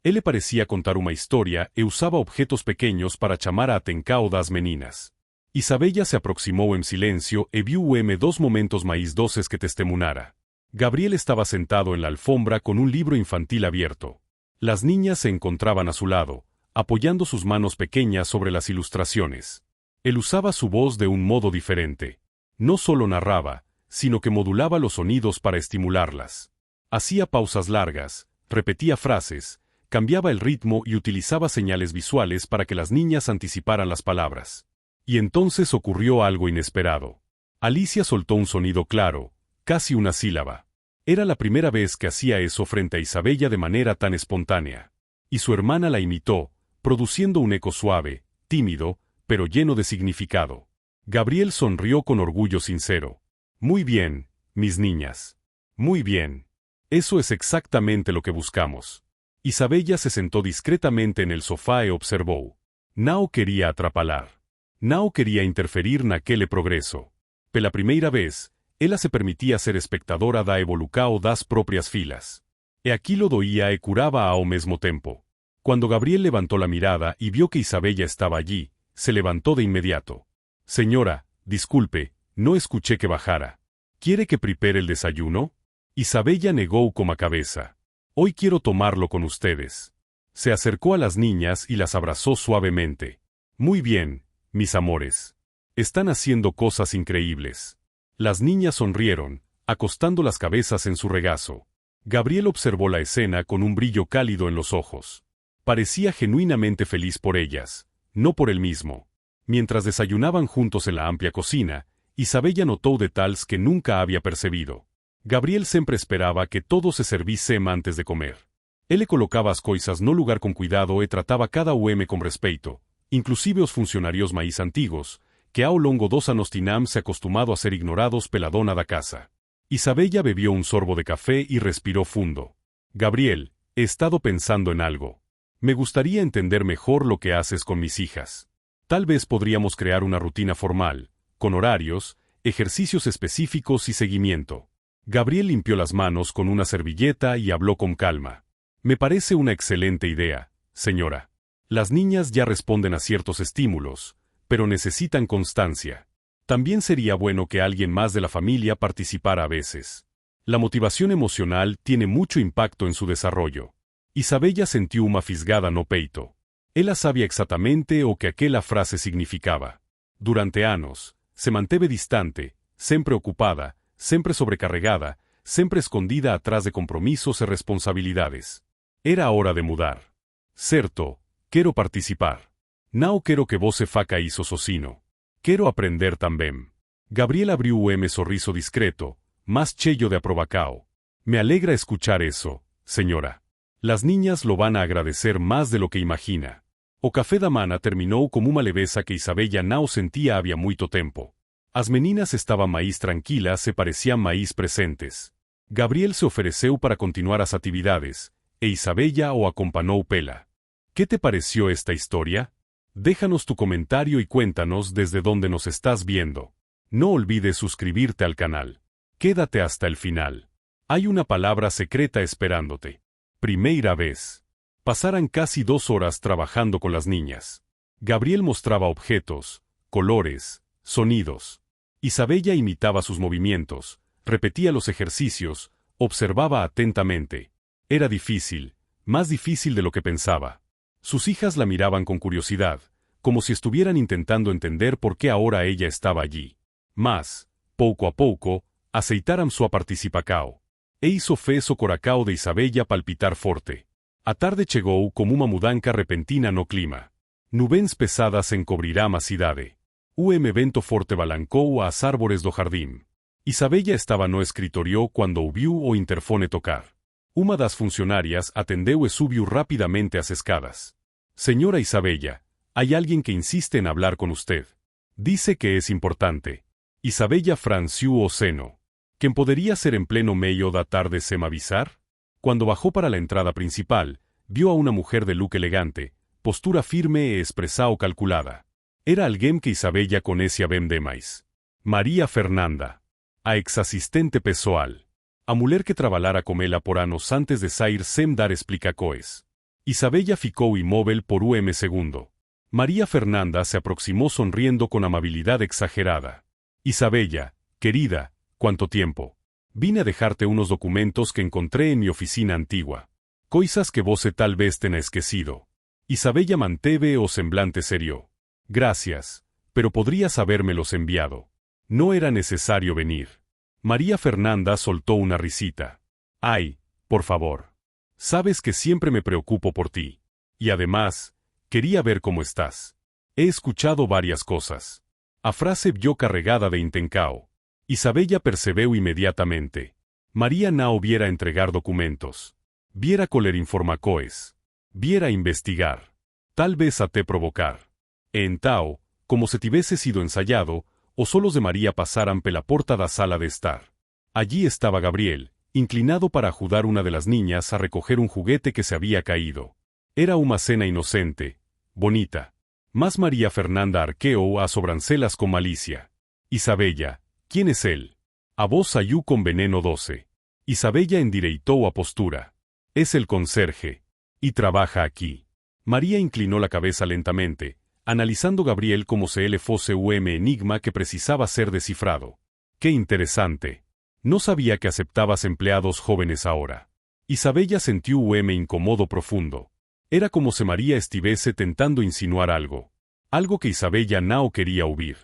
Ele parecía contar uma historia e usaba objetos pequeños para chamar a atenção das meninas. Isabella se aproximou en silencio e viu dos momentos máis doces que testemunara. Gabriel estaba sentado en la alfombra con un libro infantil abierto. Las niñas se encontraban a su lado, apoyando sus manos pequeñas sobre las ilustraciones. Él usaba su voz de un modo diferente. No solo narraba, sino que modulaba los sonidos para estimularlas. Hacía pausas largas, repetía frases, cambiaba el ritmo y utilizaba señales visuales para que las niñas anticiparan las palabras. Y entonces ocurrió algo inesperado. Alicia soltó un sonido claro, casi una sílaba. Era la primera vez que hacía eso frente a Isabella de manera tan espontánea. Y su hermana la imitó, produciendo un eco suave, tímido, pero lleno de significado. Gabriel sonrió con orgullo sincero. Muy bien, mis niñas. Muy bien. Eso es exactamente lo que buscamos. Isabella se sentó discretamente en el sofá e observó. Não quería atrapalar. Não quería interferir naquele progreso. Pela primeira vez, ela se permitía ser espectadora da evolução das propias filas. E aquilo doía e curaba ao mesmo tempo. Cuando Gabriel levantó la mirada y vio que Isabella estaba allí, se levantó de inmediato. Señora, disculpe, no escuché que bajara. ¿Quiere que prepare el desayuno? Isabella negó con la cabeza. Hoy quiero tomarlo con ustedes. Se acercó a las niñas y las abrazó suavemente. Muy bien, mis amores. Están haciendo cosas increíbles. Las niñas sonrieron, acostando las cabezas en su regazo. Gabriel observó la escena con un brillo cálido en los ojos. Parecía genuinamente feliz por ellas, no por él mismo. Mientras desayunaban juntos en la amplia cocina, Isabella notó detalles que nunca había percibido. Gabriel siempre esperaba que todo se servissem antes de comer. Él le colocaba as coisas no lugar con cuidado e trataba cada con respeto, inclusive os funcionarios máis antigos, que ao longo dos anos tinham se acostumado a ser ignorados pela dona da casa. Isabella bebió un sorbo de café y respiró fundo. Gabriel, he estado pensando en algo. Me gustaría entender mejor lo que haces con mis hijas. Tal vez podríamos crear una rutina formal, con horarios, ejercicios específicos y seguimiento. Gabriel limpió las manos con una servilleta y habló con calma. Me parece una excelente idea, señora. Las niñas ya responden a ciertos estímulos, pero necesitan constancia. También sería bueno que alguien más de la familia participara a veces. La motivación emocional tiene mucho impacto en su desarrollo. Isabella sentiu uma fisgada no peito. Ela sabía exactamente o que aquella frase significaba. Durante años, se manteve distante, siempre ocupada, siempre sobrecarregada, siempre escondida atrás de compromisos e responsabilidades. Era hora de mudar. Certo, quero participar. Não quero que você faça isso sozinho. Quero aprender também. Gabriel abriu sorriso discreto, más cheio de aprobação. Me alegra escuchar eso, señora. Las niñas lo van a agradecer más de lo que imagina. O café da mana terminou como uma leveza que Isabella não sentia havia muito tempo. As meninas estaban máis tranquilas e parecían máis presentes. Gabriel se ofereceu para continuar as atividades, e Isabella o acompañou pela. ¿Qué te pareció esta historia? Déjanos tu comentario y cuéntanos desde dónde nos estás viendo. No olvides suscribirte al canal. Quédate hasta el final. Hay una palabra secreta esperándote. Primera vez. Pasaran casi 2 horas trabajando con las niñas. Gabriel mostraba objetos, colores, sonidos. Isabella imitaba sus movimientos, repetía los ejercicios, observaba atentamente. Era difícil, más difícil de lo que pensaba. Sus hijas la miraban con curiosidad, como si estuvieran intentando entender por qué ahora ella estaba allí. Mas, pouco a pouco, aceitaram sua participação. E hizo fez o coracao de Isabella palpitar forte. A tarde chegou como uma mudança repentina no clima. Nuvens pesadas encobrirá a cidade. Vento forte balancou as árvores do jardim. Isabella estava no escritorio quando ouviu o interfone tocar. Uma das funcionarias atendeu e subiu rapidamente as escadas. Señora Isabella, hay alguien que insiste en hablar con usted. Dice que es importante. Isabella franziu o seno. ¿Quién podría ser en pleno meio da tarde sem avisar? Cuando bajó para la entrada principal, vio a una mujer de look elegante, postura firme e expresao calculada. Era alguém que Isabella conhecia bem demais. María Fernanda. A ex-assistente pessoal. A mulher que trabalhara com ela por anos antes de sair sem dar explicações. Isabella ficou imóvel por segundo. María Fernanda se aproximó sonriendo con amabilidad exagerada. Isabella, querida, ¿cuánto tiempo? Vine a dejarte unos documentos que encontré en mi oficina antigua. Coisas que você tal vez tenha esquecido. Isabella manteve o semblante serio. Gracias, pero podrías habérmelos enviado. No era necesario venir. María Fernanda soltó una risita. Ay, por favor. Sabes que siempre me preocupo por ti. Y además, quería ver cómo estás. He escuchado varias cosas. A frase vio carregada de intencao. Isabella percebeu inmediatamente. María não viera entregar documentos. Viera coler informacoes. Viera investigar. Tal vez até provocar. E entao, como se tivese sido ensayado, os solos de María pasaran pela porta da sala de estar. Allí estaba Gabriel, inclinado para ajudar una de las niñas a recoger un juguete que se había caído. Era una cena inocente, bonita. Mas María Fernanda arqueó a sobrancelas con malicia. Isabella, ¿quién es él? A voz saiu con veneno 12. Isabella endireitou a postura. Es el conserje. Y trabaja aquí. María inclinó la cabeza lentamente, analizando Gabriel como si él fuese un enigma que precisaba ser descifrado. ¡Qué interesante! No sabía que aceptabas empleados jóvenes ahora. Isabella sintió un incómodo profundo. Era como si María estuviese tentando insinuar algo. Algo que Isabella no quería oír.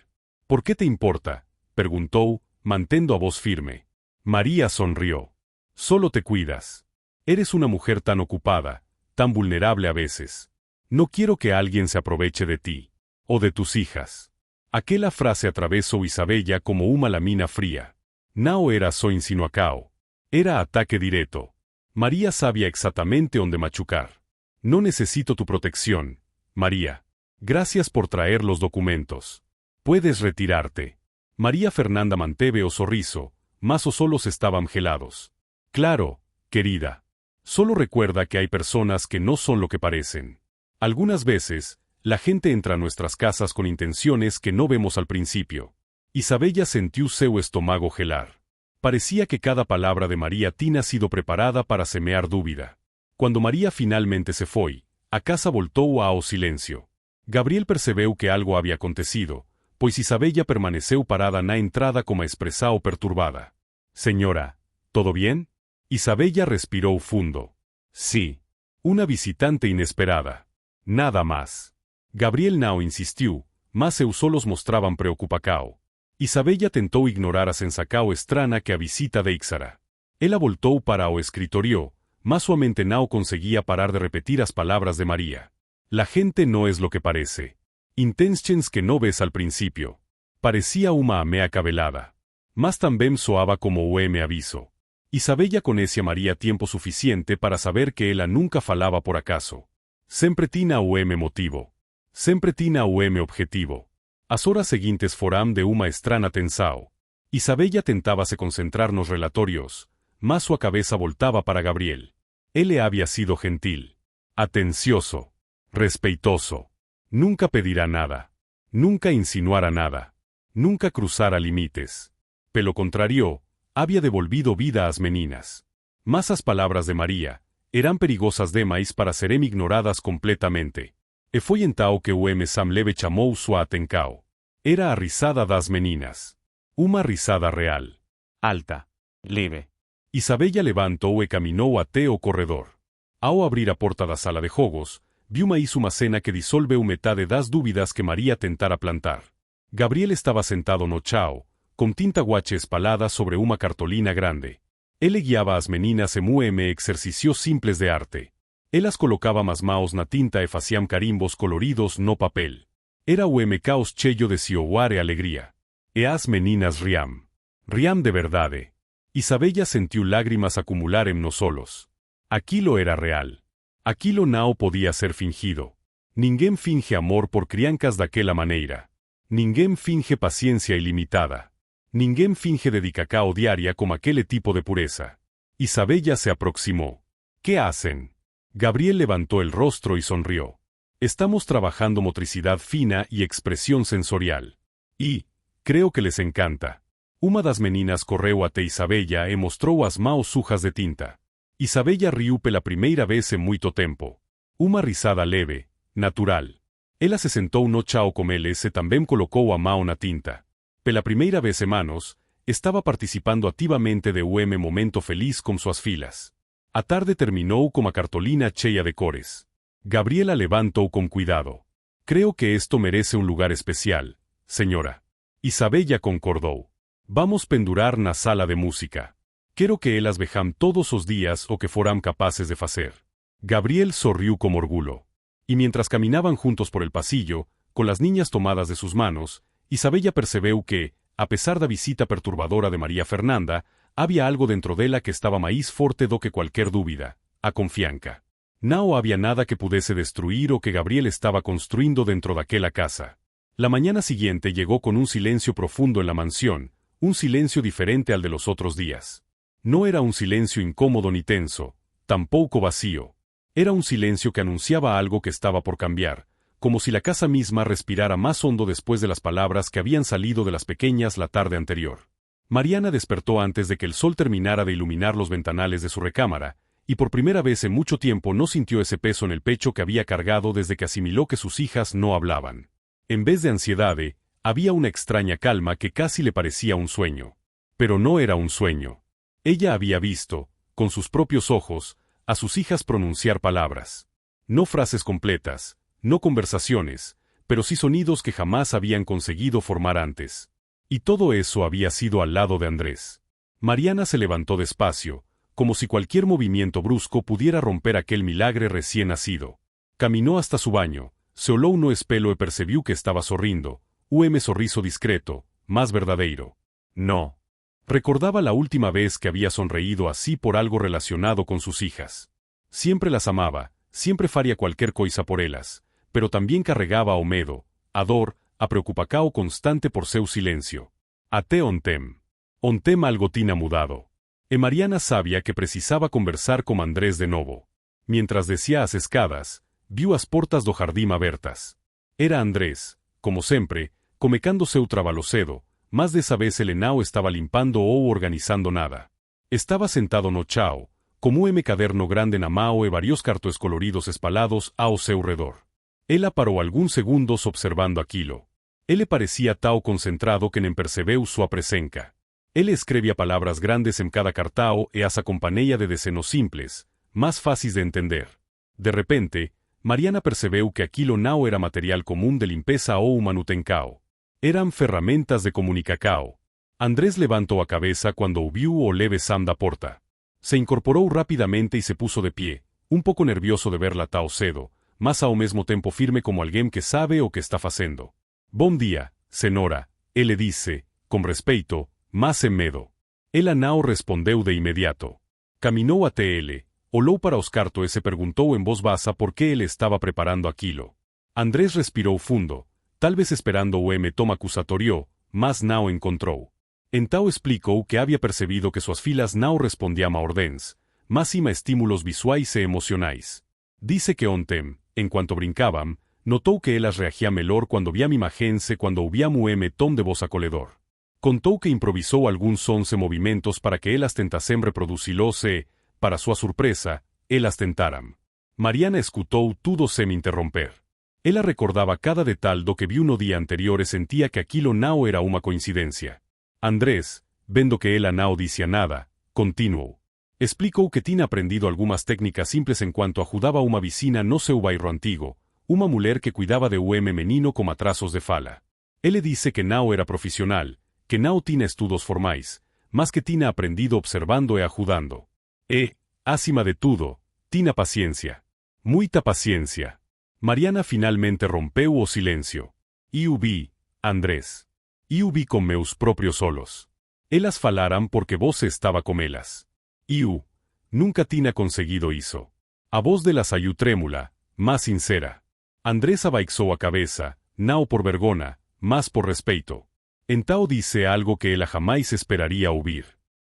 ¿Por qué te importa?, preguntó, mantendo a voz firme. María sonrió. Solo te cuidas. Eres una mujer tan ocupada, tan vulnerable a veces. No quiero que alguien se aproveche de ti. O de tus hijas. Aquella frase atravesó Isabella como una lamina fría. No era só insinuacao. Era ataque directo. María sabía exactamente dónde machucar. No necesito tu protección, María. Gracias por traer los documentos. Puedes retirarte. María Fernanda manteve o sorriso, mas os solos estaban gelados. Claro, querida. Solo recuerda que hay personas que no son lo que parecen. Algunas veces, la gente entra a nuestras casas con intenciones que no vemos al principio. Isabella sintió seu estómago gelar. Parecía que cada palabra de María tinha sido preparada para semear dúvida. Cuando María finalmente se foi, a casa voltou ao silencio. Gabriel percebeu que algo había acontecido, pois Isabella permaneceu parada na entrada como expresao perturbada. Señora, ¿todo bien? Isabella respiró fundo. Sí. Una visitante inesperada. Nada más. Gabriel não insistiu, mas seus solos mostraban preocupacao. Isabella tentou ignorar a sensacao estrana que a visita deixara. Ela voltou para o escritorio, mas sua mente não conseguía parar de repetir as palavras de María. La gente no es lo que parece. Intentions que no ves al principio. Parecía una amea cabelada. Mas también soaba como un aviso. Isabella conhecia a María tiempo suficiente para saber que ela nunca falaba por acaso. Sempre tinha un motivo. Sempre tinha un objetivo. As horas seguintes foram de uma estrana tensao. Isabella tentábase concentrar nos relatorios, mas sua cabeza voltaba para Gabriel. Él había sido gentil, atencioso, respeitoso. Nunca pedirá nada. Nunca insinuará nada. Nunca cruzará límites. Pelo contrario, había devolvido vida a as meninas. Mas as palabras de María eran perigosas demais para serem ignoradas completamente. E foi então que o Sam leve chamou sua atencao. Era a risada das meninas. Uma risada real. Alta. Leve. Isabella levantou e caminou até o corredor. Ao abrir a porta da sala de jogos, viu mais uma cena que dissolveu metade das dúvidas que María tentara plantar. Gabriel estaba sentado no chão, com tinta guache espalhada sobre uma cartolina grande. Ele guiaba as meninas en exercicios simples de arte. Elas colocavam as mãos na tinta e faciam carimbos coloridos no papel. Era o caos cheio de cioar e alegria. E as meninas riam. Riam de verdade. Isabella sentiu lágrimas acumular en nos solos. Aquilo era real. Aquilo não podía ser fingido. Ninguém finge amor por criancas daquela maneira. Ninguém finge paciencia ilimitada. Ninguém finge dedicação diaria como aquele tipo de pureza. Isabella se aproximó. ¿Qué hacen? Gabriel levantó el rostro y sonrió. Estamos trabajando motricidad fina y expresión sensorial. Y, creo que les encanta. Uma das meninas correu até Isabella e mostrou as mãos sujas de tinta. Isabella riu pela primeira vez em muito tempo. Uma risada leve, natural. Ela se sentou no chão com eles e também colocou a mão na tinta. Pela primeira vez em anos, estava participando ativamente de um momento feliz com suas filas. A tarde terminou com a cartolina cheia de cores. Gabriela levantou com cuidado. Creo que esto merece um lugar especial, senhora. Isabella concordou. Vamos pendurar na sala de música. Quero que elas vejam todos os dias o que foram capazes de fazer. Gabriel sorriu com orgulho. Y mientras caminaban juntos por el pasillo, con las niñas tomadas de sus manos, Isabella percebeu que, a pesar da visita perturbadora de María Fernanda, había algo dentro dela que estaba máis forte do que cualquier dúvida, a confianza. Não había nada que pudesse destruir o que Gabriel estaba construindo dentro daquela casa. La mañana siguiente llegó con un silencio profundo en la mansión, un silencio diferente al de los otros días. No era un silencio incómodo ni tenso, tampoco vacío. Era un silencio que anunciaba algo que estaba por cambiar, como si la casa misma respirara más hondo después de las palabras que habían salido de las pequeñas la tarde anterior. Mariana despertó antes de que el sol terminara de iluminar los ventanales de su recámara, y por primera vez en mucho tiempo no sintió ese peso en el pecho que había cargado desde que asimiló que sus hijas no hablaban. En vez de ansiedad, había una extraña calma que casi le parecía un sueño. Pero no era un sueño. Ella había visto, con sus propios ojos, a sus hijas pronunciar palabras. No frases completas, no conversaciones, pero sí sonidos que jamás habían conseguido formar antes. Y todo eso había sido al lado de Andrés. Mariana se levantó despacio, como si cualquier movimiento brusco pudiera romper aquel milagre recién nacido. Caminó hasta su baño, se olou no espelho e percebiu que estaba sorrindo, sorriso discreto, más verdadeiro. No. Recordaba la última vez que había sonreído así por algo relacionado con sus hijas. Siempre las amaba, siempre faría cualquier coisa por elas, pero también carregaba o medo, a dor, a preocupacao constante por seu silencio. Até ontem. Ontem algo tinha mudado. E Mariana sabía que precisaba conversar con Andrés de novo. Mientras descia as escadas, viu as portas do jardim abertas. Era Andrés, como sempre, comecando seu trabalho cedo, mas dessa vez ele não estava limpando ou organizando nada. Estava sentado no chão, como caderno grande na mão e varios cartões coloridos espalhados ao seu redor. Ela parou alguns segundos observando aquilo. Ele parecia tão concentrado que nem percebeu sua presença. Ele escrevia palavras grandes em cada cartão e as acompanhava de desenos simples, mais fáceis de entender. De repente, Mariana percebeu que aquilo não era material comum de limpeza ou manutencao. Eram ferramentas de comunicacao. Andrés levantou a cabeça quando o viu o leve Sam da porta. Se incorporou rapidamente e se puso de pie, um pouco nervioso de verla tão cedo, mas ao mesmo tempo firme como alguém que sabe o que está fazendo. Bom dia, senhora, ele disse, com respeito, mas sem medo. Ela não respondeu de imediato. Caminhou até ele, olhou para os cartões e se perguntou em voz baixa por que ele estava preparando aquilo. Andrés respirou fundo, talvez esperando o toma acusatorio, mas não encontrou. Então explicou que havia percebido que suas filhas não respondiam a ordens, mas sim a estímulos visuais e emocionais. Disse que ontem, enquanto brincavam, notou que elas reagiam melhor quando viam imagens e quando ouviam o tom de voz acolhedor. Contou que improvisou alguns sons e movimentos para que elas tentassem reproduzi-los e, para sua surpresa, elas tentaram. Mariana escutou tudo sem interromper. Ela recordava cada detalhe do que viu no dia anterior e sentia que aquilo não era uma coincidência. Andrés, vendo que ela não dizia nada, continuou. Explicou que tinha aprendido algumas técnicas simples enquanto ajudava uma vicina no seu bairro antigo, uma mulher que cuidava de menino com atrasos de fala. Ele disse que não era profissional, que não tinha estudos formais, mas que tinha aprendido observando e ajudando. E, acima de tudo, tinha paciência. Muita paciência. Mariana finalmente rompeu o silêncio. E o vi, Andrés. E o vi com meus próprios olhos. Elas falaram porque você estava com elas. E nunca tinha conseguido isso. A voz dela saiu trêmula, mas sincera. Andrés abaixou a cabeça, não por vergonha, mas por respeito. Então disse algo que ela jamais esperaria ouvir.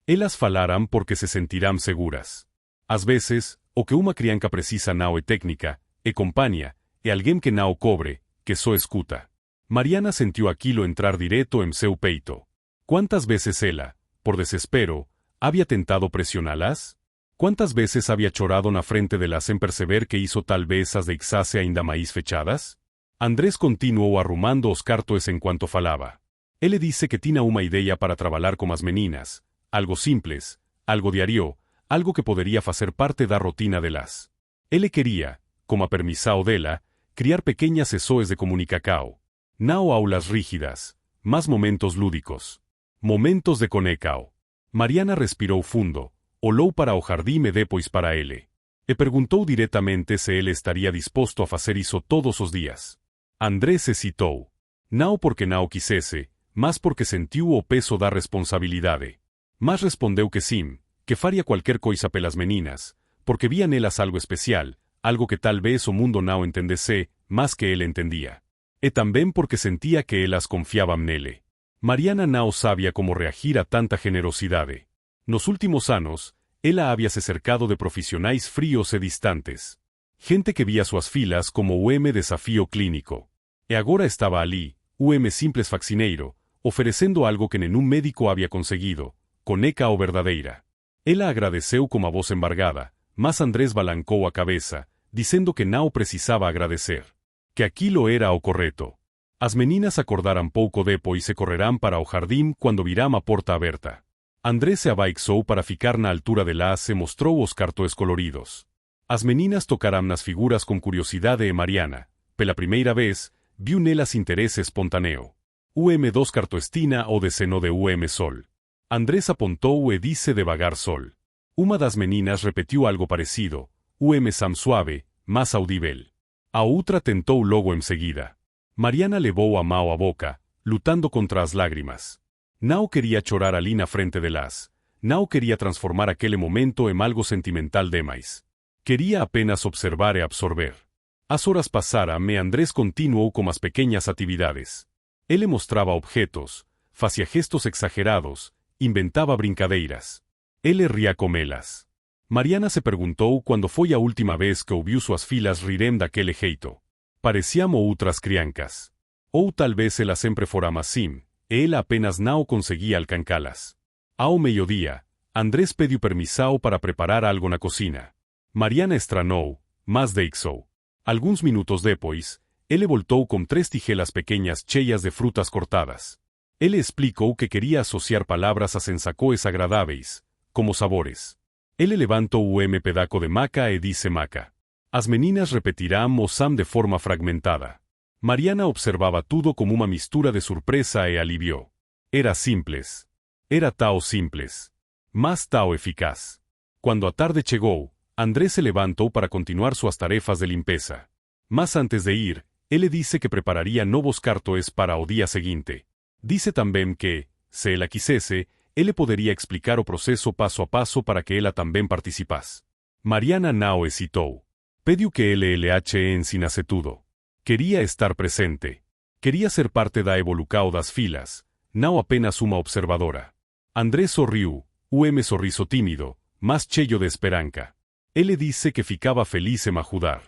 Elas falaram porque se sentirão seguras. Às vezes, O que uma criança precisa não é técnica, é companhia, é alguém que não cobre, que só escuta. Mariana sentiu aquilo entrar direto em seu peito. Quantas vezes ela, por desespero, havia tentado pressioná-las? Quantas vezes havia chorado na frente delas sem perceber que isso talvez as deixasse ainda mais fechadas? Andrés continuou arrumando os cartos enquanto falava. Ele disse que tinha uma ideia para trabalhar com as meninas, algo simples, algo diário, algo que poderia fazer parte da rotina delas. Ele queria, como a permissão dela, criar pequenas sessões de comunicação. Não aulas rígidas, mas momentos lúdicos. Momentos de conexão. Mariana respirou fundo, olhou para o jardim e depois para ele. E perguntou diretamente se ele estaria disposto a fazer isso todos os dias. Andrés hesitou. Não porque não quisesse, mas porque sentiu o peso da responsabilidade. Mas respondeu que sim, que faria qualquer coisa pelas meninas, porque via nelas algo especial, algo que talvez o mundo não entendesse, mas que ele entendia. E também porque sentia que elas confiavam nele. Mariana não sabia como reagir a tanta generosidade. Nos últimos anos, ela havia se cercado de profissionais frios e distantes. Gente que via suas filas como o desafio clínico. E agora estava ali, o simples faxineiro, oferecendo algo que nenhum médico havia conseguido, conexão verdadeira. Ela agradeceu com a voz embargada, mas Andrés balancou a cabeça, dizendo que não precisava agradecer. Que aquilo era o correto. As meninas acordaram pouco depois e correrão para o jardim quando viram a porta aberta. Andrés se abaixou para ficar na altura delas e mostrou os cartões coloridos. As meninas tocaram nas figuras com curiosidade e Mariana, pela primeira vez, viu nelas interesse espontâneo. UM2 cartoestina o desenho de Sol. Andrés apontou e disse devagar Sol. Uma das meninas repetiu algo parecido, Sam suave, mas audível. A outra tentou logo em seguida. Mariana levou a mão à boca, lutando contra as lágrimas. Não queria chorar ali na frente delas. Não queria transformar aquele momento em algo sentimental demais. Queria apenas observar e absorver. As horas passaram e Andrés continuou com as pequenas atividades. Ele mostrava objetos, fazia gestos exagerados, inventava brincadeiras. Ele ria com elas. Mariana se perguntou quando foi a última vez que ouviu suas filhas rirem daquele jeito. Pareciam outras crianças. Ou talvez ela sempre fora assim, e ela apenas não conseguia alcançá-las. Ao meio-dia, Andrés pediu permissão para preparar algo na cozinha. Mariana estranhou, mas deixou. Alguns minutos depois, ele voltou com 3 tigelas pequenas cheias de frutas cortadas. Ele explicou que queria associar palavras a sensações agradáveis, como sabores. Ele levantou o pedaço de maca e disse maca. As meninas repetirão o sam de forma fragmentada. Mariana observava tudo como uma mistura de surpresa e alívio. Era simples. Era tão simples. Mas tão eficaz. Quando a tarde chegou, Andrés se levantou para continuar suas tarefas de limpeza. Mas antes de ir, ele disse que prepararia novos cartões para o dia seguinte. Disse também que, se ela quisesse, ele poderia explicar o processo passo a passo para que ela também participasse. Mariana não hesitou. Pediu que LLH ensinasse tudo. Queria estar presente. Queria ser parte da evolução das filas, não apenas uma observadora. Andrés sorriu, sorriso tímido, mas cheio de esperança. Ele disse que ficava feliz em ajudar.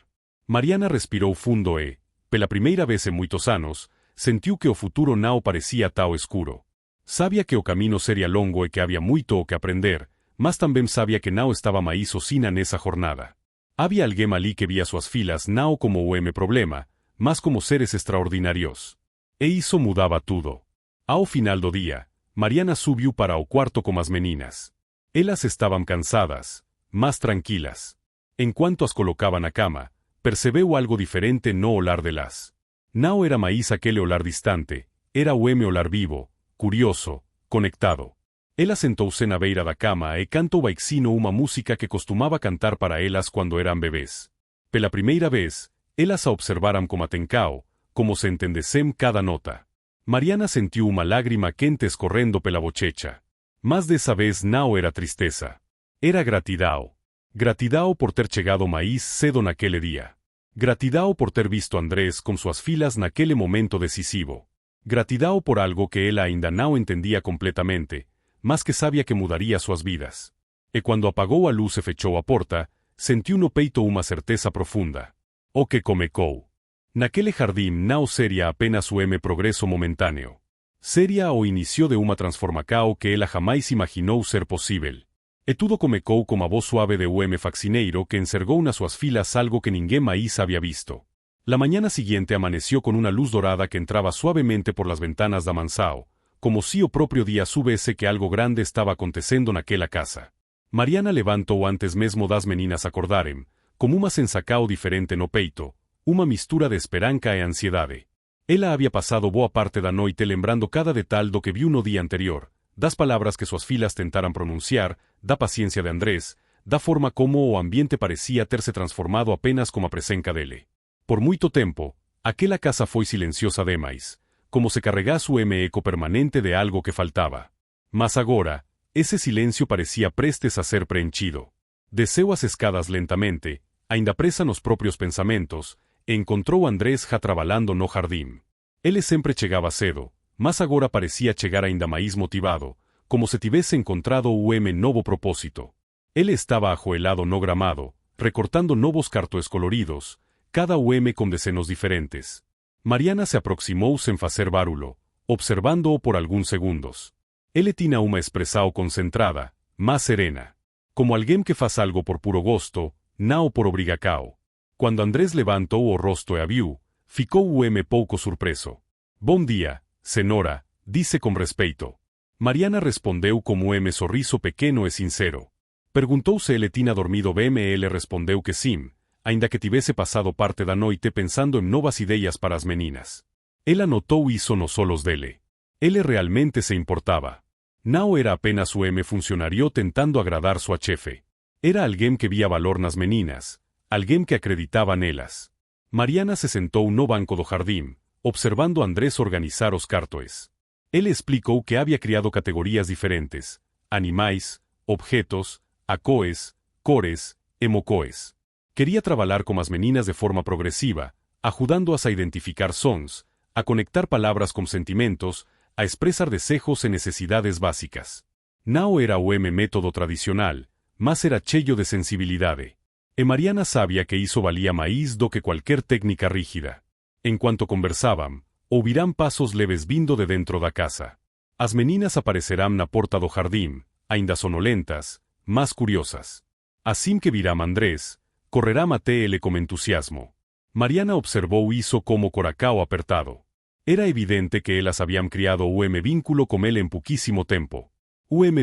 Mariana respirou fundo e, pela primeira vez em muitos anos, sentiu que o futuro não parecia tão escuro. Sabia que o caminho seria longo e que havia muito o que aprender, mas também sabia que não estava mais sozinha nessa jornada. Havia alguém ali que via suas filas não como o problema, mas como seres extraordinários. E isso mudava tudo. Ao final do dia, Mariana subiu para o quarto com as meninas. Elas estavam cansadas, mas tranquilas. Enquanto as colocava na cama, percebeu algo diferente no olhar delas. Não era mais aquele olhar distante, era o olhar vivo, curioso, conectado. Ela sentou-se na beira da cama e cantou baixinho uma música que costumava cantar para elas quando eram bebês. Pela primeira vez, elas a observaram com atenção, como se entendessem cada nota. Mariana sentiu uma lágrima quente escorrendo pela bochecha. Mas dessa vez não era tristeza. Era gratidão. Gratidão por ter chegado mais cedo naquele dia. Gratidão por ter visto Andrés com suas filhas naquele momento decisivo. Gratidão por algo que ela ainda não entendia completamente, mas que sabia que mudaria suas vidas. E quando apagou a luz e fechou a porta, sentiu no peito uma certeza profunda. O que comecou. Naquele jardim não seria apenas progresso momentâneo. Seria o inicio de uma transformação que ela jamais imaginou ser possível. E tudo comecou com a voz suave de faxineiro que encergou nas suas filas algo que ninguém mais havia visto. La mañana siguiente amaneció con una luz dorada que entraba suavemente por las ventanas da mansão, como si o próprio dia soubesse que algo grande estava acontecendo naquela casa. Mariana levantou antes mesmo das meninas acordarem, como uma sensação diferente no peito, uma mistura de esperança e ansiedade. Ela havia passado boa parte da noite lembrando cada detalhe do que viu no dia anterior, das palavras que suas filhas tentaram pronunciar, da paciência de Andrés, da forma como o ambiente parecia ter se transformado apenas com a presença dele. Por muito tempo, aquela casa foi silenciosa demais, como se carregasse eco permanente de algo que faltava. Mas agora, esse silêncio parecia prestes a ser preenchido. Desceu as escadas lentamente, ainda presa nos próprios pensamentos, e encontrou Andrés já trabalhando no jardim. Ele sempre chegava cedo, mas agora parecia chegar ainda mais motivado, como se tivesse encontrado novo propósito. Ele estava ajoelhado no gramado, recortando novos cartões coloridos, cada com desenos diferentes. Mariana se aproximou sem fazer barulho, observando-o por alguns segundos. Ele tinha uma expressão concentrada, mas serena. Como alguém que faz algo por puro gosto, não por obrigação. Quando Andrés levantou o rosto e a viu, ficou pouco surpreso. Bom dia, senhora, disse com respeito. Mariana respondeu como sorriso pequeno e sincero. Perguntou se ele tinha dormido bem e ele respondeu que sim, ainda que tivesse passado parte da noite pensando em novas ideias para as meninas. Ela notou isso nos olhos dele. Ele realmente se importava. Não era apenas funcionário tentando agradar sua chefe. Era alguém que via valor nas meninas, alguém que acreditava nelas. Mariana se sentou no banco do jardim, observando a Andrés organizar os cartões. Ele explicou que havia criado categorias diferentes: animais, objetos, acoes, cores e mocoes. Queria trabalhar com as meninas de forma progressiva, ajudando-as a identificar sons, a conectar palavras com sentimentos, a expressar desejos e necessidades básicas. Não era o método tradicional, mas era cheio de sensibilidade. E Mariana sabia que isso valia mais do que qualquer técnica rígida. Enquanto conversavam, ouvirão passos leves vindo de dentro da casa. As meninas aparecerão na porta do jardim, ainda sonolentas, mas curiosas. Assim que virão Andrés, correrão até ele com entusiasmo. Mariana observou isso como coração apertado. Era evidente que elas haviam criado vínculo com ele em pouquíssimo tempo.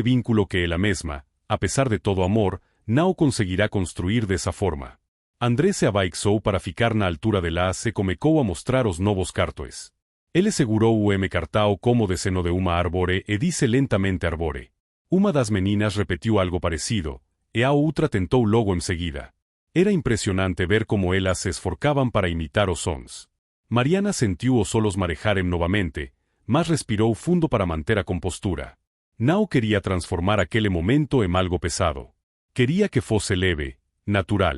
Vínculo que ela mesma, apesar de todo amor, não conseguirá construir dessa forma. Andrés se abaixou para ficar na altura de las e comecou a mostrar os novos cartões. Ele segurou cartão como de seno de uma árvore e disse lentamente árvore. Uma das meninas repetiu algo parecido, e a outra tentou logo em seguida. Era impressionante ver como elas se esforçavam para imitar os sons. Mariana sentiu os olhos marejarem novamente, mas respirou fundo para manter a compostura. Não queria transformar aquele momento em algo pesado. Queria que fosse leve, natural.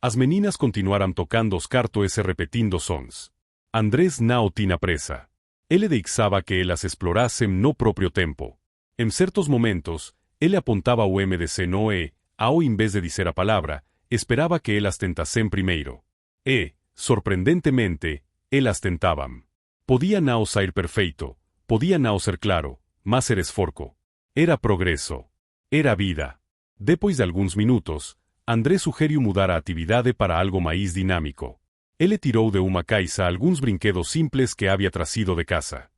As meninas continuaram tocando os cartões e repetindo sons. Andrés não tinha pressa. Ele deixava que elas explorassem no próprio tempo. Em certos momentos, ele apontava o de seno e, ao invés de dizer a palavra, esperava que elas tentassem primeiro. E, surpreendentemente, elas tentavam. Podia não sair perfeito, podia não ser claro, mas era esforço. Era progresso. Era vida. Depois de alguns minutos, Andrés sugeriu mudar a atividade para algo mais dinâmico. Ele tirou de uma caixa alguns brinquedos simples que havia trazido de casa.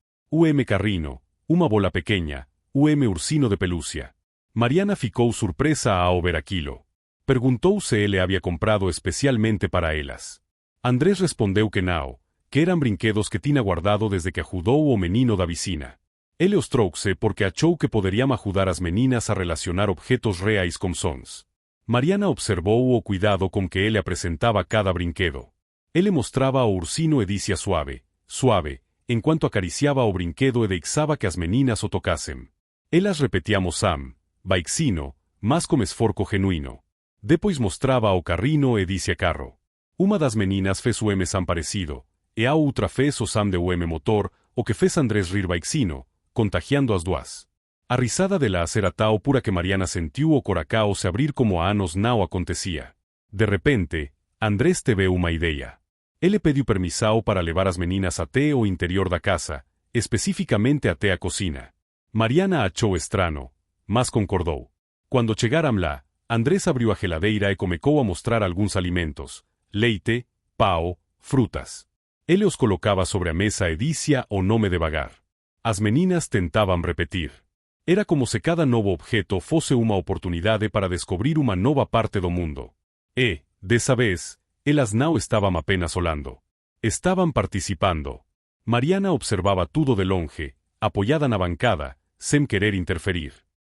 Carrinho, uma bola pequena, ursino de pelúcia. Mariana ficou surpresa ao ver aquilo. Perguntou se ele havia comprado especialmente para elas. Andrés respondeu que não, que eram brinquedos que tinha guardado desde que ajudou o menino da vicina. Ele os trouxe porque achou que poderiam ajudar as meninas a relacionar objetos reais com sons. Mariana observou o cuidado com que ele apresentava cada brinquedo. Ele mostrava o ursino e dizia suave, suave, enquanto acariciava o brinquedo e deixava que as meninas o tocassem. Elas repetiam Sam, baixinho, mas com esforço genuíno. Depois mostrava o carrinho e dizia carro. Uma das meninas fez o Sam parecido, e a outra fez o Sam de motor, o que fez Andrés rir baixinho, contagiando as duas. A risada delas era tal pura que Mariana sentiu o coração se abrir como há anos não acontecia. De repente, Andrés teve uma ideia. Ele pediu permissão para levar as meninas até o interior da casa, especificamente até a cocina. Mariana achou estranho, mas concordou. Quando chegaram lá, Andrés abriu a geladeira e começou a mostrar alguns alimentos: leite, pão, frutas. Ele os colocava sobre a mesa e dizia o nome devagar. As meninas tentavam repetir. Era como se cada novo objeto fosse uma oportunidade para descobrir uma nova parte do mundo. E, dessa vez, elas não estavam apenas olhando. Estavam participando. Mariana observava tudo de longe, apoiada na bancada, sem querer interferir.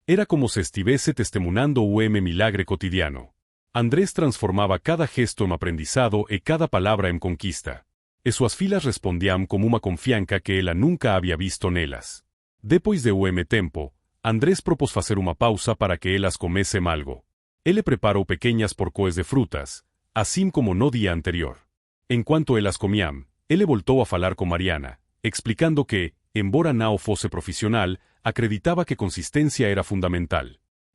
Era como se estivesse testemunhando o milagre cotidiano. Andrés transformava cada gesto em aprendizado e cada palavra em conquista. E suas filhas respondiam com uma confiança que ela nunca havia visto nelas. Depois de tempo, Andrés propôs fazer uma pausa para que elas comessem algo. Ele preparou pequenas porções de frutas, assim como no dia anterior. Enquanto elas comiam, ele voltou a falar com Mariana, explicando que, embora não fosse profissional, acreditava que consistência era fundamental.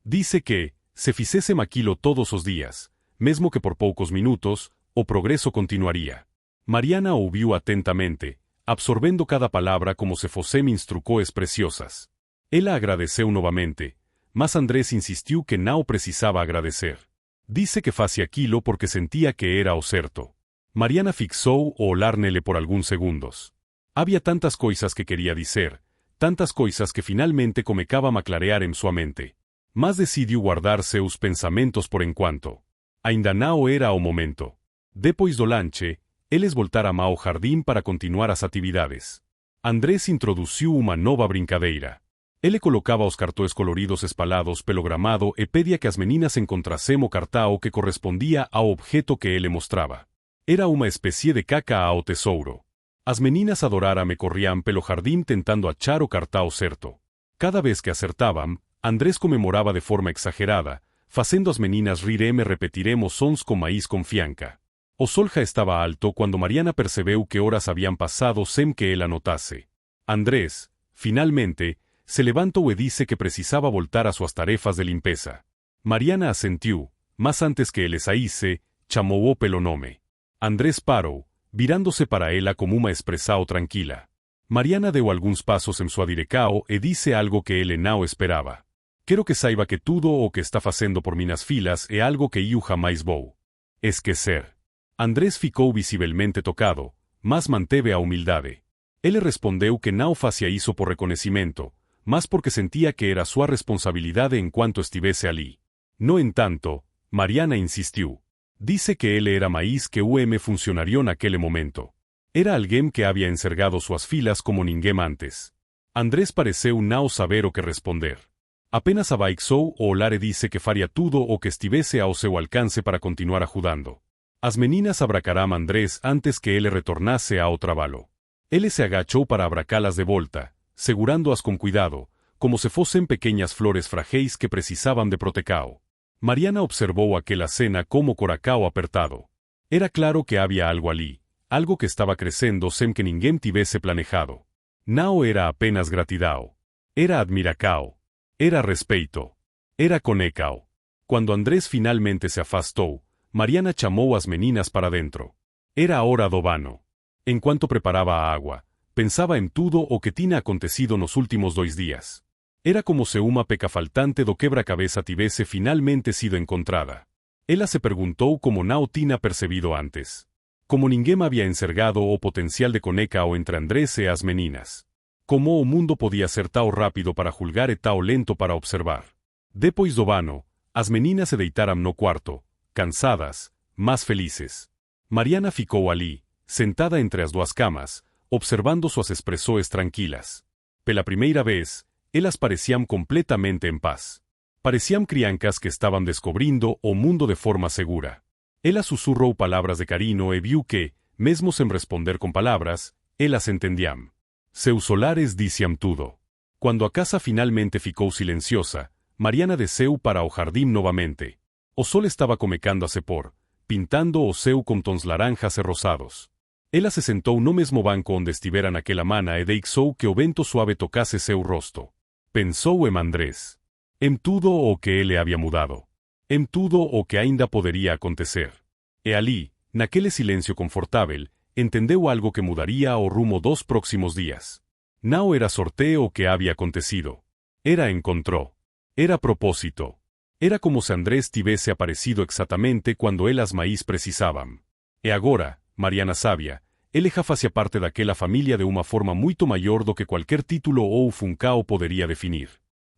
Disse que, se fizessem aquilo todos os dias, mesmo que por poucos minutos, o progresso continuaria. Mariana ouviu atentamente, absorvendo cada palavra como se fossem instruções preciosas. Ela agradeceu novamente, mas Andrés insistiu que não precisava agradecer. Disse que fazia aquilo porque sentia que era o certo. Mariana fixou o olhar nele por alguns segundos. Havia tantas coisas que queria dizer, tantas coisas que finalmente começavam a clarear em sua mente. Mas decidiu guardar seus pensamentos por enquanto. Ainda não era o momento. Depois do lanche, eles voltaram ao jardim para continuar as atividades. Andrés introduziu uma nova brincadeira. Ele colocava os cartões coloridos espalhados pelo gramado e pedia que as meninas encontrassem o cartão que correspondia ao objeto que ele mostrava. Era uma espécie de caca ao tesouro. As meninas adoraram e corriam pelo jardim tentando achar o cartão certo. Cada vez que acertavam, Andrés comemorava de forma exagerada, fazendo as meninas rir e repetir os sons com mais confiança. O sol já estava alto quando Mariana percebeu que horas haviam passado sem que ela notasse. Andrés, finalmente, se levantou e disse que precisava voltar a suas tarefas de limpeza. Mariana assentiu, mas antes que ele saísse, chamou-o pelo nome. Andrés parou, virando-se para ela como uma expressão tranquila. Mariana deu alguns passos em sua direção e disse algo que ele não esperava. Quero que saiba que tudo o que está fazendo por minhas filhas é algo que eu jamais vou esquecer. Andrés ficou visivelmente tocado, mas manteve a humildade. Ele respondeu que não fazia isso por reconhecimento, mas porque sentia que era sua responsabilidade enquanto estivesse ali. No entanto, Mariana insistiu. Disse que ele era mais que funcionario naquele momento. Era alguém que havia enxergado suas filhas como ninguém antes. Andrés pareceu não saber o que responder. Apenas abaixou o olhar e disse que faria tudo o que estivesse ao seu alcance para continuar ajudando. As meninas abracaram Andrés antes que ele retornasse ao trabalho. Ele se agachou para abracá-las de volta, segurando-as com cuidado, como se fossem pequenas flores frágeis que precisavam de proteção. Mariana observou aquela cena como coração apertado. Era claro que havia algo ali, algo que estava crescendo sem que ninguém tivesse planejado. Não era apenas gratidão. Era admiração. Era respeito. Era conexão. Quando Andrés finalmente se afastou, Mariana chamou as meninas para dentro. Era a hora do banho. Enquanto preparava a água, pensava em tudo o que tinha acontecido nos últimos 2 dias. Era como se uma peça faltante do quebra-cabeça tivesse finalmente sido encontrada. Ela se perguntou como não tinha percebido antes. Como ninguém havia enxergado o potencial de conexão entre Andrés e as meninas. Como o mundo podia ser tão rápido para julgar e tão lento para observar. Depois do banho, as meninas se deitaram no quarto, cansadas, mas felizes. Mariana ficou ali, sentada entre as duas camas, observando suas expressões tranquilas. Pela primeira vez, elas pareciam completamente em paz. Pareciam crianças que estavam descobrindo o mundo de forma segura. Ela sussurrou palavras de carinho e viu que, mesmo sem responder com palavras, elas entendiam. Seus olhares diziam tudo. Quando a casa finalmente ficou silenciosa, Mariana desceu para o jardim novamente. O sol estava começando a se pôr, pintando o céu com tons laranjas e rosados. Ela se sentou no mesmo banco onde estivera naquela manhã e deixou que o vento suave tocasse seu rosto. Pensou em Andrés. Em tudo o que ele havia mudado. Em tudo o que ainda poderia acontecer. E ali, naquele silêncio confortável, entendeu algo que mudaria o rumo dos próximos dias. Não era sorteio o que havia acontecido. Era encontró. Era propósito. Era como se Andrés tivesse aparecido exatamente quando elas mais precisavam. E agora, Mariana sabia, ele já fazia parte daquela família de uma forma muito maior do que qualquer título ou funcao poderia definir.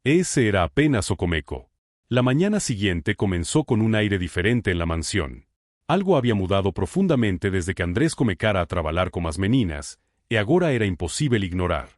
Ese era apenas o começo. La mañana siguiente comenzó con un aire diferente en la mansión. Algo había mudado profundamente desde que Andrés comecara a trabajar con as meninas, e agora era imposible ignorar.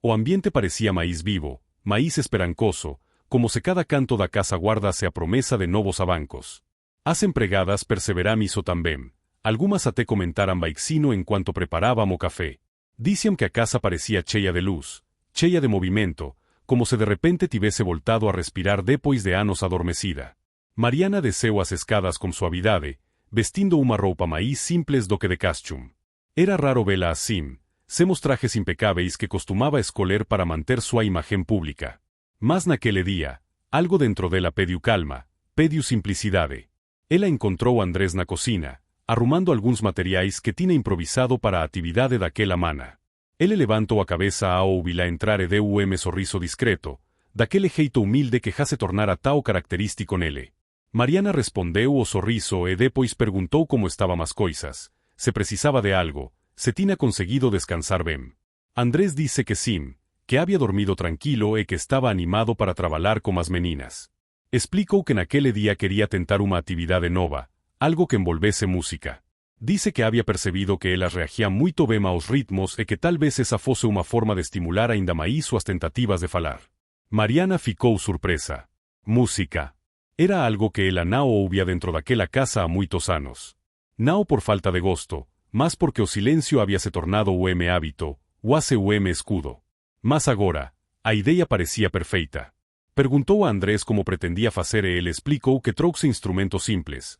O ambiente parecía maíz vivo, maíz esperancoso, como se cada canto da casa guardase a promesa de novos abancos. As empregadas perseveramos o também. Algumas até comentaram baixinho enquanto preparábamos café. Diziam que a casa parecía cheia de luz, cheia de movimento, como se de repente tivesse voltado a respirar depois de anos adormecida. Mariana desceu as escadas com suavidade, vestindo uma roupa mais simples do que de costume. Era raro vê-la assim, sem os trajes impecáveis que costumava escolher para manter sua imagem pública. Mas naquele dia, algo dentro dela pediu calma, pediu simplicidade. Ela encontrou Andrés na cocina, arrumando alguns materiais que tinha improvisado para a atividade daquela mana. Ele levantou a cabeça ao ouvi-la entrar e deu sorriso discreto, daquele jeito humilde que já se tornara tão característico nele. Mariana respondeu o sorriso e depois perguntou como estavam as coisas, se precisava de algo, se tinha conseguido descansar bem. Andrés disse que sim, que havia dormido tranquilo e que estava animado para trabalhar com as meninas. Explicou que naquele dia queria tentar uma atividade nova, algo que envolvesse música. Disse que havia percebido que elas reagiam muito bem aos ritmos e que talvez essa fosse uma forma de estimular ainda mais suas tentativas de falar. Mariana ficou surpresa. Música. Era algo que ela não ouvia dentro daquela casa há muitos anos. Não por falta de gosto, mas porque o silêncio havia se tornado o hábito, quase o escudo. Mas agora, a ideia parecia perfeita. Perguntou a Andrés como pretendia fazer e ele explicou que trouxe instrumentos simples,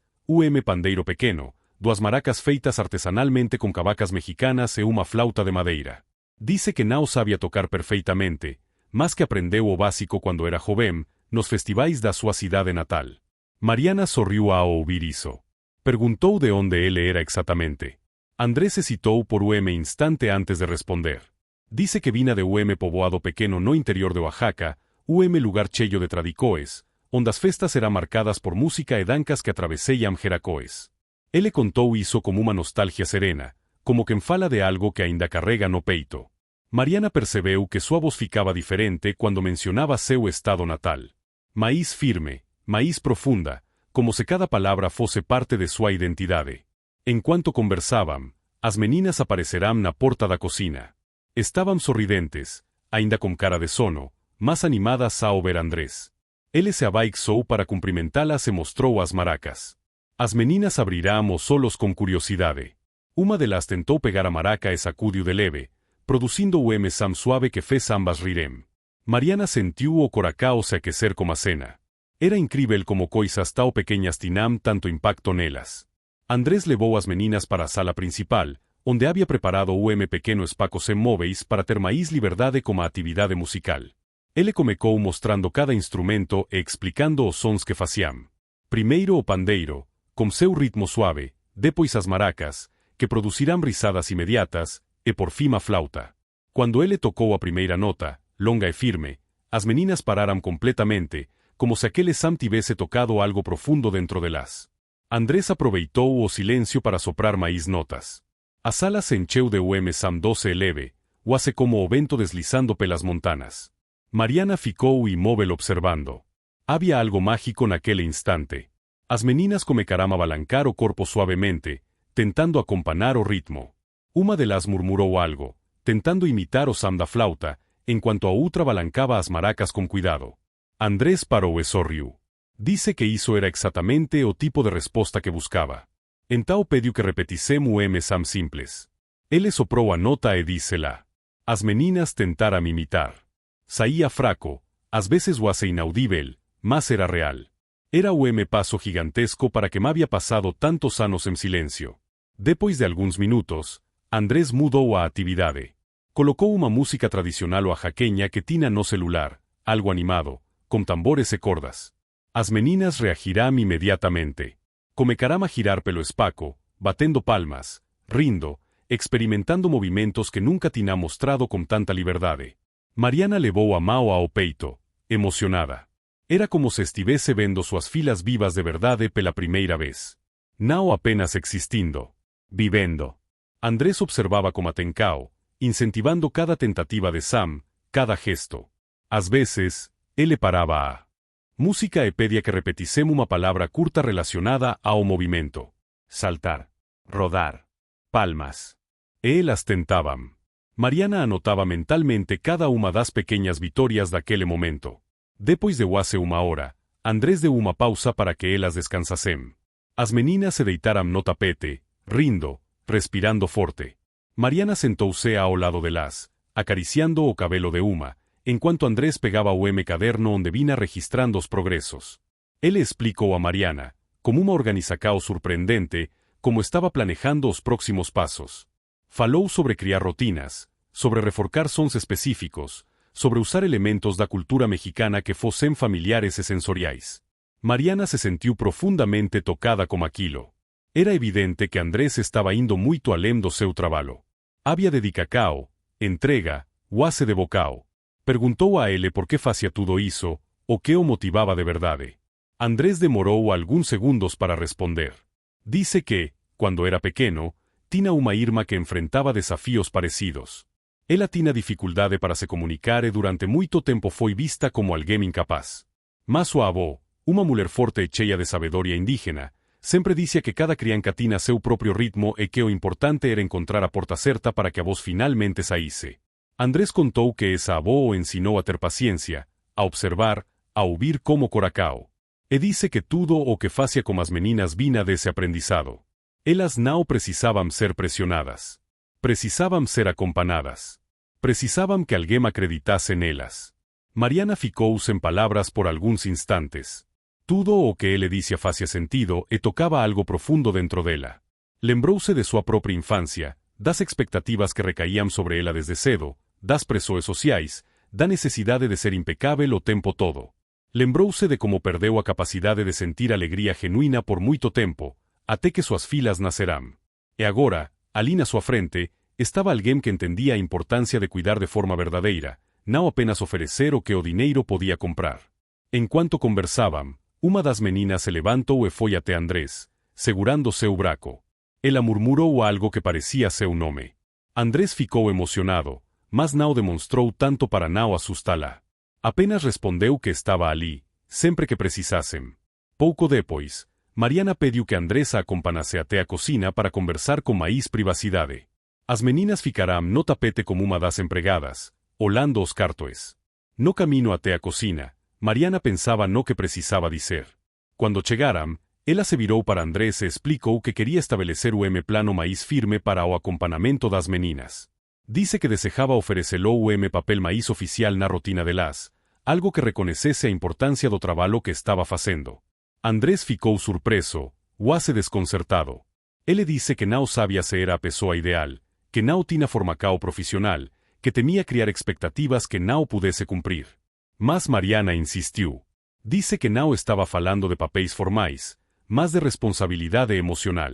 pandeiro pequeno, duas maracas feitas artesanalmente com cavacas mexicanas e uma flauta de madeira. Disse que não sabia tocar perfeitamente, mas que aprendeu o básico quando era jovem, nos festivais da sua cidade natal. Mariana sorriu ao ouvir isso. Perguntou de onde ele era exatamente. Andrés hesitou por instante antes de responder. Disse que vinha de povoado pequeno no interior de Oaxaca, lugar cheio de tradicoes, onde as festas eram marcadas por música e dancas que atravesseiam jeracoes. Ele contou isso como uma nostalgia serena, como quem fala de algo que ainda carrega no peito. Mariana percebeu que sua voz ficava diferente quando mencionava seu estado natal. Mais firme, mais profunda, como se cada palavra fosse parte de sua identidade. Enquanto conversavam, as meninas aparecerão na porta da cocina. Estavam sorridentes, ainda com cara de sono, mas animadas ao ver Andrés. Ele se abaixou para cumprimentá-las e mostrou as maracas. As meninas abriram os olhos com curiosidade. Uma delas tentou pegar a maraca e sacudiu de leve, produzindo o som suave que fez ambas rirem. Mariana sentiu o coração se aquecer como a cena. Era incrível como coisas tão pequenas tinham tanto impacto nelas. Andrés levou as meninas para a sala principal, onde havia preparado pequeno espaço sem móveis para ter mais liberdade com a atividade musical. Ele comecou mostrando cada instrumento e explicando os sons que faziam. Primeiro o pandeiro, com seu ritmo suave, depois as maracas, que produzirão risadas imediatas, e por fim a flauta. Quando ele tocou a primeira nota, longa e firme, as meninas pararam completamente, como se aquele som tivesse tocado algo profundo dentro delas. Andrés aproveitou o silêncio para soprar mais notas. A sala se encheu de som doce e leve, quase como o vento deslizando pelas montanas. Mariana ficou imóvel observando. Havia algo mágico naquele instante. As meninas começaram a balancar o corpo suavemente, tentando acompanhar o ritmo. Uma delas murmurou algo, tentando imitar o som da flauta, enquanto a outra balancava as maracas com cuidado. Andrés parou e sorriu. Disse que isso era exatamente o tipo de resposta que buscava. Então pediu que repetissemos o som simples. Ele soprou a nota e disse-la. As meninas tentaram imitar. Saía fraco, às vezes quase inaudível, mas era real. Era o passo gigantesco para que me havia passado tantos anos em silêncio. Depois de alguns minutos, Andrés mudou a atividade. Colocou uma música tradicional oaxaqueña que tinha no celular, algo animado, com tambores e cordas. As meninas reagirán inmediatamente. Comecarán a girar pelo espaco, batendo palmas, rindo, experimentando movimentos que nunca tinha mostrado con tanta liberdade. Mariana levou a mão ao peito, emocionada. Era como se estivesse vendo suas filas vivas de verdade pela primeira vez. Não apenas existindo, vivendo. Andrés observava com atenção, incentivando cada tentativa de Sam, cada gesto. Às vezes, ele parava a música e pedia que repetissem uma palavra curta relacionada ao movimento. Saltar, rodar, palmas. E elas tentavam. Mariana anotava mentalmente cada uma das pequenas vitórias daquele momento. Depois de quase uma hora, Andrés deu uma pausa para que elas descansassem. As meninas se deitaram no tapete, rindo, respirando forte. Mariana sentou-se ao lado delas, acariciando o cabelo de uma, enquanto Andrés pegava o caderno onde vinha registrando os progressos. Ele explicou a Mariana, como uma organização surpreendente, como estava planejando os próximos passos. Falou sobre criar rotinas, sobre reforçar sons específicos, sobre usar elementos da cultura mexicana que fossem familiares e sensoriais. Mariana se sentiu profundamente tocada com aquilo. Era evidente que Andrés estava indo muito além do seu trabalho. Havia dedicado, entrega, quase de vocal. Perguntou a ele por que fazia tudo isso, o que o motivava de verdade. Andrés demorou alguns segundos para responder. Disse que, quando era pequeno, tinha uma irmã que enfrentava desafios parecidos. Ela tinha dificuldade para se comunicar e durante muito tempo foi vista como alguém incapaz. Mas sua avó, uma mulher forte e cheia de sabedoria indígena, sempre dizia que cada criança tinha seu próprio ritmo e que o importante era encontrar a porta certa para que a voz finalmente saísse. Andrés contou que essa avó o ensinou a ter paciência, a observar, a ouvir como coracao. E disse que tudo o que fazia com as meninas vinha desse aprendizado. Elas não precisavam ser pressionadas. Precisavam ser acompanhadas. Precisavam que alguém acreditasse nelas. Mariana ficou sem palavras por alguns instantes. Tudo o que ele dizia fazia sentido e tocava algo profundo dentro dela. Lembrou-se de sua própria infância, das expectativas que recaíam sobre ela desde cedo, das pressões sociais, da necessidade de ser impecável o tempo todo. Lembrou-se de como perdeu a capacidade de sentir alegria genuína por muito tempo, até que suas filhas nascerão. E agora, ali na sua frente, estava alguém que entendia a importância de cuidar de forma verdadeira, não apenas oferecer o que o dinheiro podia comprar. Enquanto conversavam, uma das meninas se levantou e foi até Andrés, segurando seu braço. Ela murmurou algo que parecia seu nome. Andrés ficou emocionado, mas não demonstrou tanto para não assustá-la. Apenas respondeu que estava ali, sempre que precisassem. Pouco depois, Mariana pediu que Andrés a acompanhasse até a cozinha para conversar com mais privacidade. As meninas ficaram no tapete como uma das empregadas, olhando os cartoes. No caminho até a cozinha, Mariana pensava no que precisava dizer. Quando chegaram, ela se virou para Andrés e explicou que queria estabelecer o plano mais firme para o acompanhamento das meninas. Disse que desejava oferecê-lo o papel mais oficial na rotina delas, algo que reconhecesse a importância do trabalho que estava fazendo. Andrés ficou surpreso, quase desconcertado. Ele disse que não sabia se era a pessoa ideal, que não tinha formação profissional, que temia criar expectativas que não pudesse cumprir. Mas Mariana insistiu. Disse que não estava falando de papéis formais, mas de responsabilidade emocional.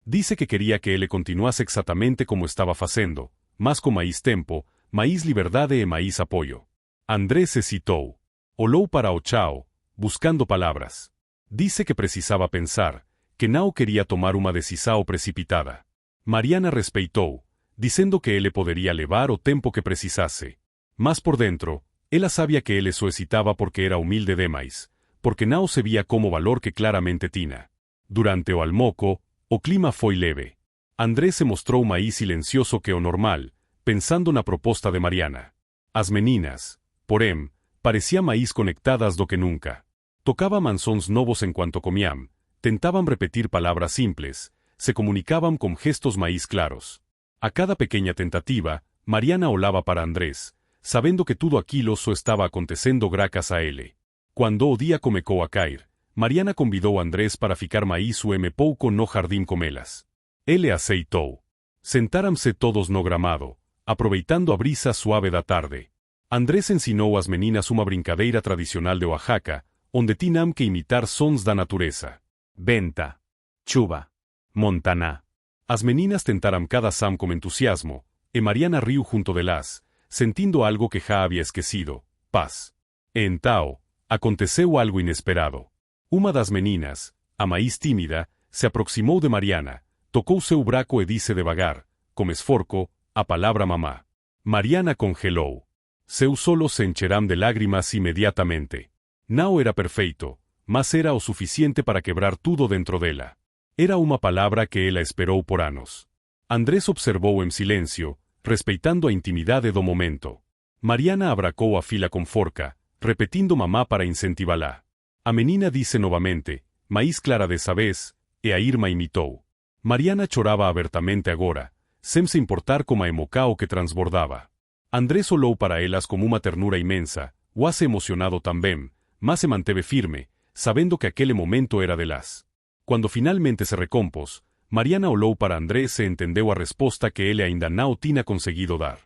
Disse que queria que ele continuasse exatamente como estava fazendo, mas com mais tempo, mais liberdade e mais apoio. Andrés hesitou. Olhou para o chão, buscando palavras. Disse que precisava pensar, que não queria tomar uma decisão precipitada. Mariana respeitou, dizendo que ele poderia levar o tempo que precisasse. Mas por dentro, ela sabia que ele só hesitava porque era humilde demais, porque não se via como valor que claramente tinha. Durante o almoço, o clima foi leve. Andrés se mostrou mais silencioso que o normal, pensando na proposta de Mariana. As meninas, porém, pareciam mais conectadas do que nunca. Tocavam sons novos enquanto comiam, tentavam repetir palavras simples, se comunicavam com gestos mais claros. A cada pequena tentativa, Mariana olhava para Andrés, sabendo que tudo aquilo só estava acontecendo graças a ele. Quando o dia começou a cair, Mariana convidou Andrés para ficar mais pouco no jardim com elas. Ele aceitou. Sentaram-se todos no gramado, aproveitando a brisa suave da tarde. Andrés ensinou às meninas uma brincadeira tradicional de Oaxaca, onde tinam que imitar sons da natureza. Venta. Chuva. Montaná. As meninas tentaram cada sam com entusiasmo, e Mariana riu junto delas, sentindo algo que já havia esquecido, paz. E então, aconteceu algo inesperado. Uma das meninas, a mais tímida, se aproximou de Mariana, tocou seu braço e disse devagar, com esforço, a palavra mamá. Mariana congelou. Seus olhos se encheram de lágrimas imediatamente. Não era perfeito, mas era o suficiente para quebrar tudo dentro dela. Era uma palavra que ela esperou por anos. Andrés observou em silêncio, respeitando a intimidade do momento. Mariana abracou a fila com forca, repetindo mamá para incentivá-la. A menina disse novamente, mais clara dessa vez, e a irmã imitou. Mariana chorava abertamente agora, sem se importar com a emoção que transbordava. Andrés olhou para elas com uma ternura imensa, quase emocionado também, mas se manteve firme, sabendo que aquele momento era delas. Quando finalmente se recompôs, Mariana olhou para Andrés e entendeu a resposta que ele ainda não tinha conseguido dar.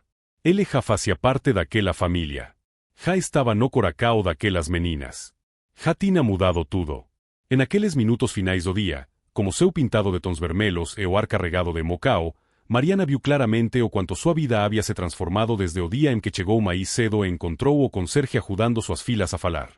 Ele já fazia parte daquela família. Já estava no coração daquelas meninas. Já tinha mudado tudo. En aqueles minutos finais do dia, como seu pintado de tons vermelhos e o ar carregado de emoção, Mariana viu claramente o quanto sua vida havia se transformado desde o dia em que chegou mais cedo e encontrou o conserje ajudando suas filhas a falar.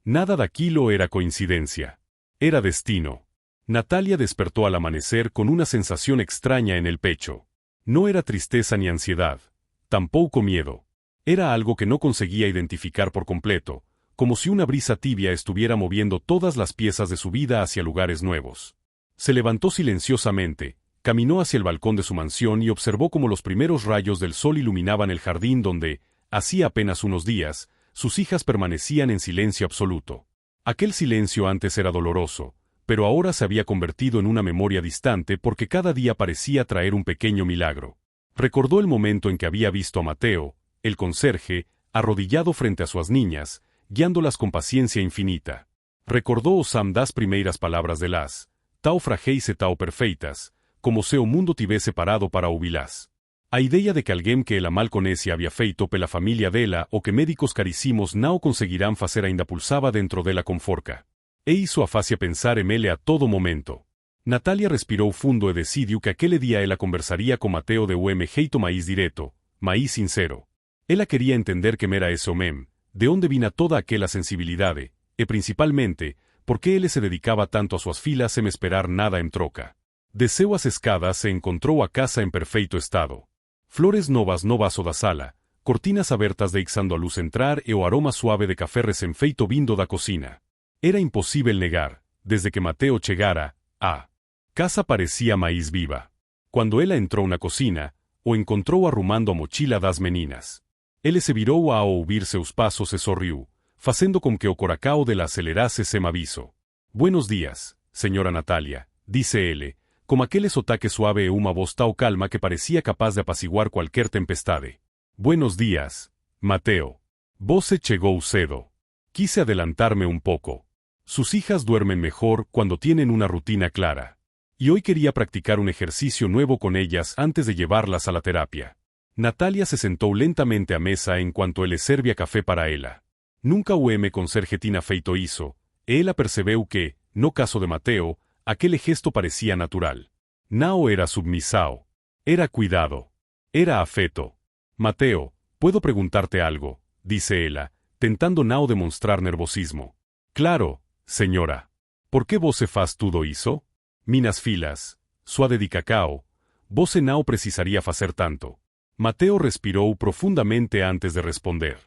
Nada daquilo era coincidencia. Era destino. Natalia despertó al amanecer con una sensación extraña en el pecho. No era tristeza ni ansiedad, tampoco miedo. Era algo que no conseguía identificar por completo, como si una brisa tibia estuviera moviendo todas las piezas de su vida hacia lugares nuevos. Se levantó silenciosamente, caminó hacia el balcón de su mansión y observó cómo los primeros rayos del sol iluminaban el jardín donde, hacía apenas unos días, sus hijas permanecían en silencio absoluto. Aquel silencio antes era doloroso, pero ahora se había convertido en una memoria distante porque cada día parecía traer un pequeño milagro. Recordó el momento en que había visto a Mateo, el conserje, arrodillado frente a sus niñas, guiándolas con paciencia infinita. Recordó das primeiras palavras de las, tao frágeis e tao perfeitas, como se o mundo tivesse parado para ouvilás. A ideia de que alguém que ela mal conhece había feito pela família dela o que médicos carísimos não conseguirán facer ainda pulsava dentro dela com forca. E hizo a fácia pensar en ele a todo momento. Natalia respirou fundo e decidiu que aquele dia ela conversaria com Mateo de um jeito mais direto, mais sincero. Ela queria entender que era esse homem, de onde vinha toda aquela sensibilidade, e principalmente, por que ele se dedicava tanto a suas filhas sem esperar nada em troca. Desceu as escadas e encontrou a casa em perfeito estado. Flores novas no vaso da sala, cortinas abertas deixando a luz entrar e o aroma suave de café recém-feito vindo da cocina. Era impossível negar, desde que Mateo chegara, a casa parecia mais viva. Quando ela entrou na cocina, o encontrou arrumando a mochila das meninas. Ele se virou ao ouvir seus passos e sorriu, fazendo com que o coração dela acelerasse sem aviso. Buenos dias, senhora Natalia, disse ele, com aquele sotaque suave e uma voz tão calma que parecia capaz de apaciguar qualquer tempestade. Buenos dias, Mateo. Você chegou cedo. Quise adelantarme un poco. Sus hijas duermen mejor cuando tienen una rutina clara. Y hoy quería practicar un ejercicio nuevo con ellas antes de llevarlas a la terapia. Natalia se sentó lentamente a mesa en cuanto él servía café para ella. Nunca o conserje tinha feito isso, e ela percebeu que, no caso de Mateo, aquele gesto parecía natural. Não era submisao. Era cuidado. Era afeto. Mateo, ¿puedo preguntarte algo?, dice ella, tentando não demonstrar nervosismo. Claro, señora. Por que você faz tudo isso? Minas filas, suade de cacao, você não precisaria fazer tanto. Mateo respiró profundamente antes de responder.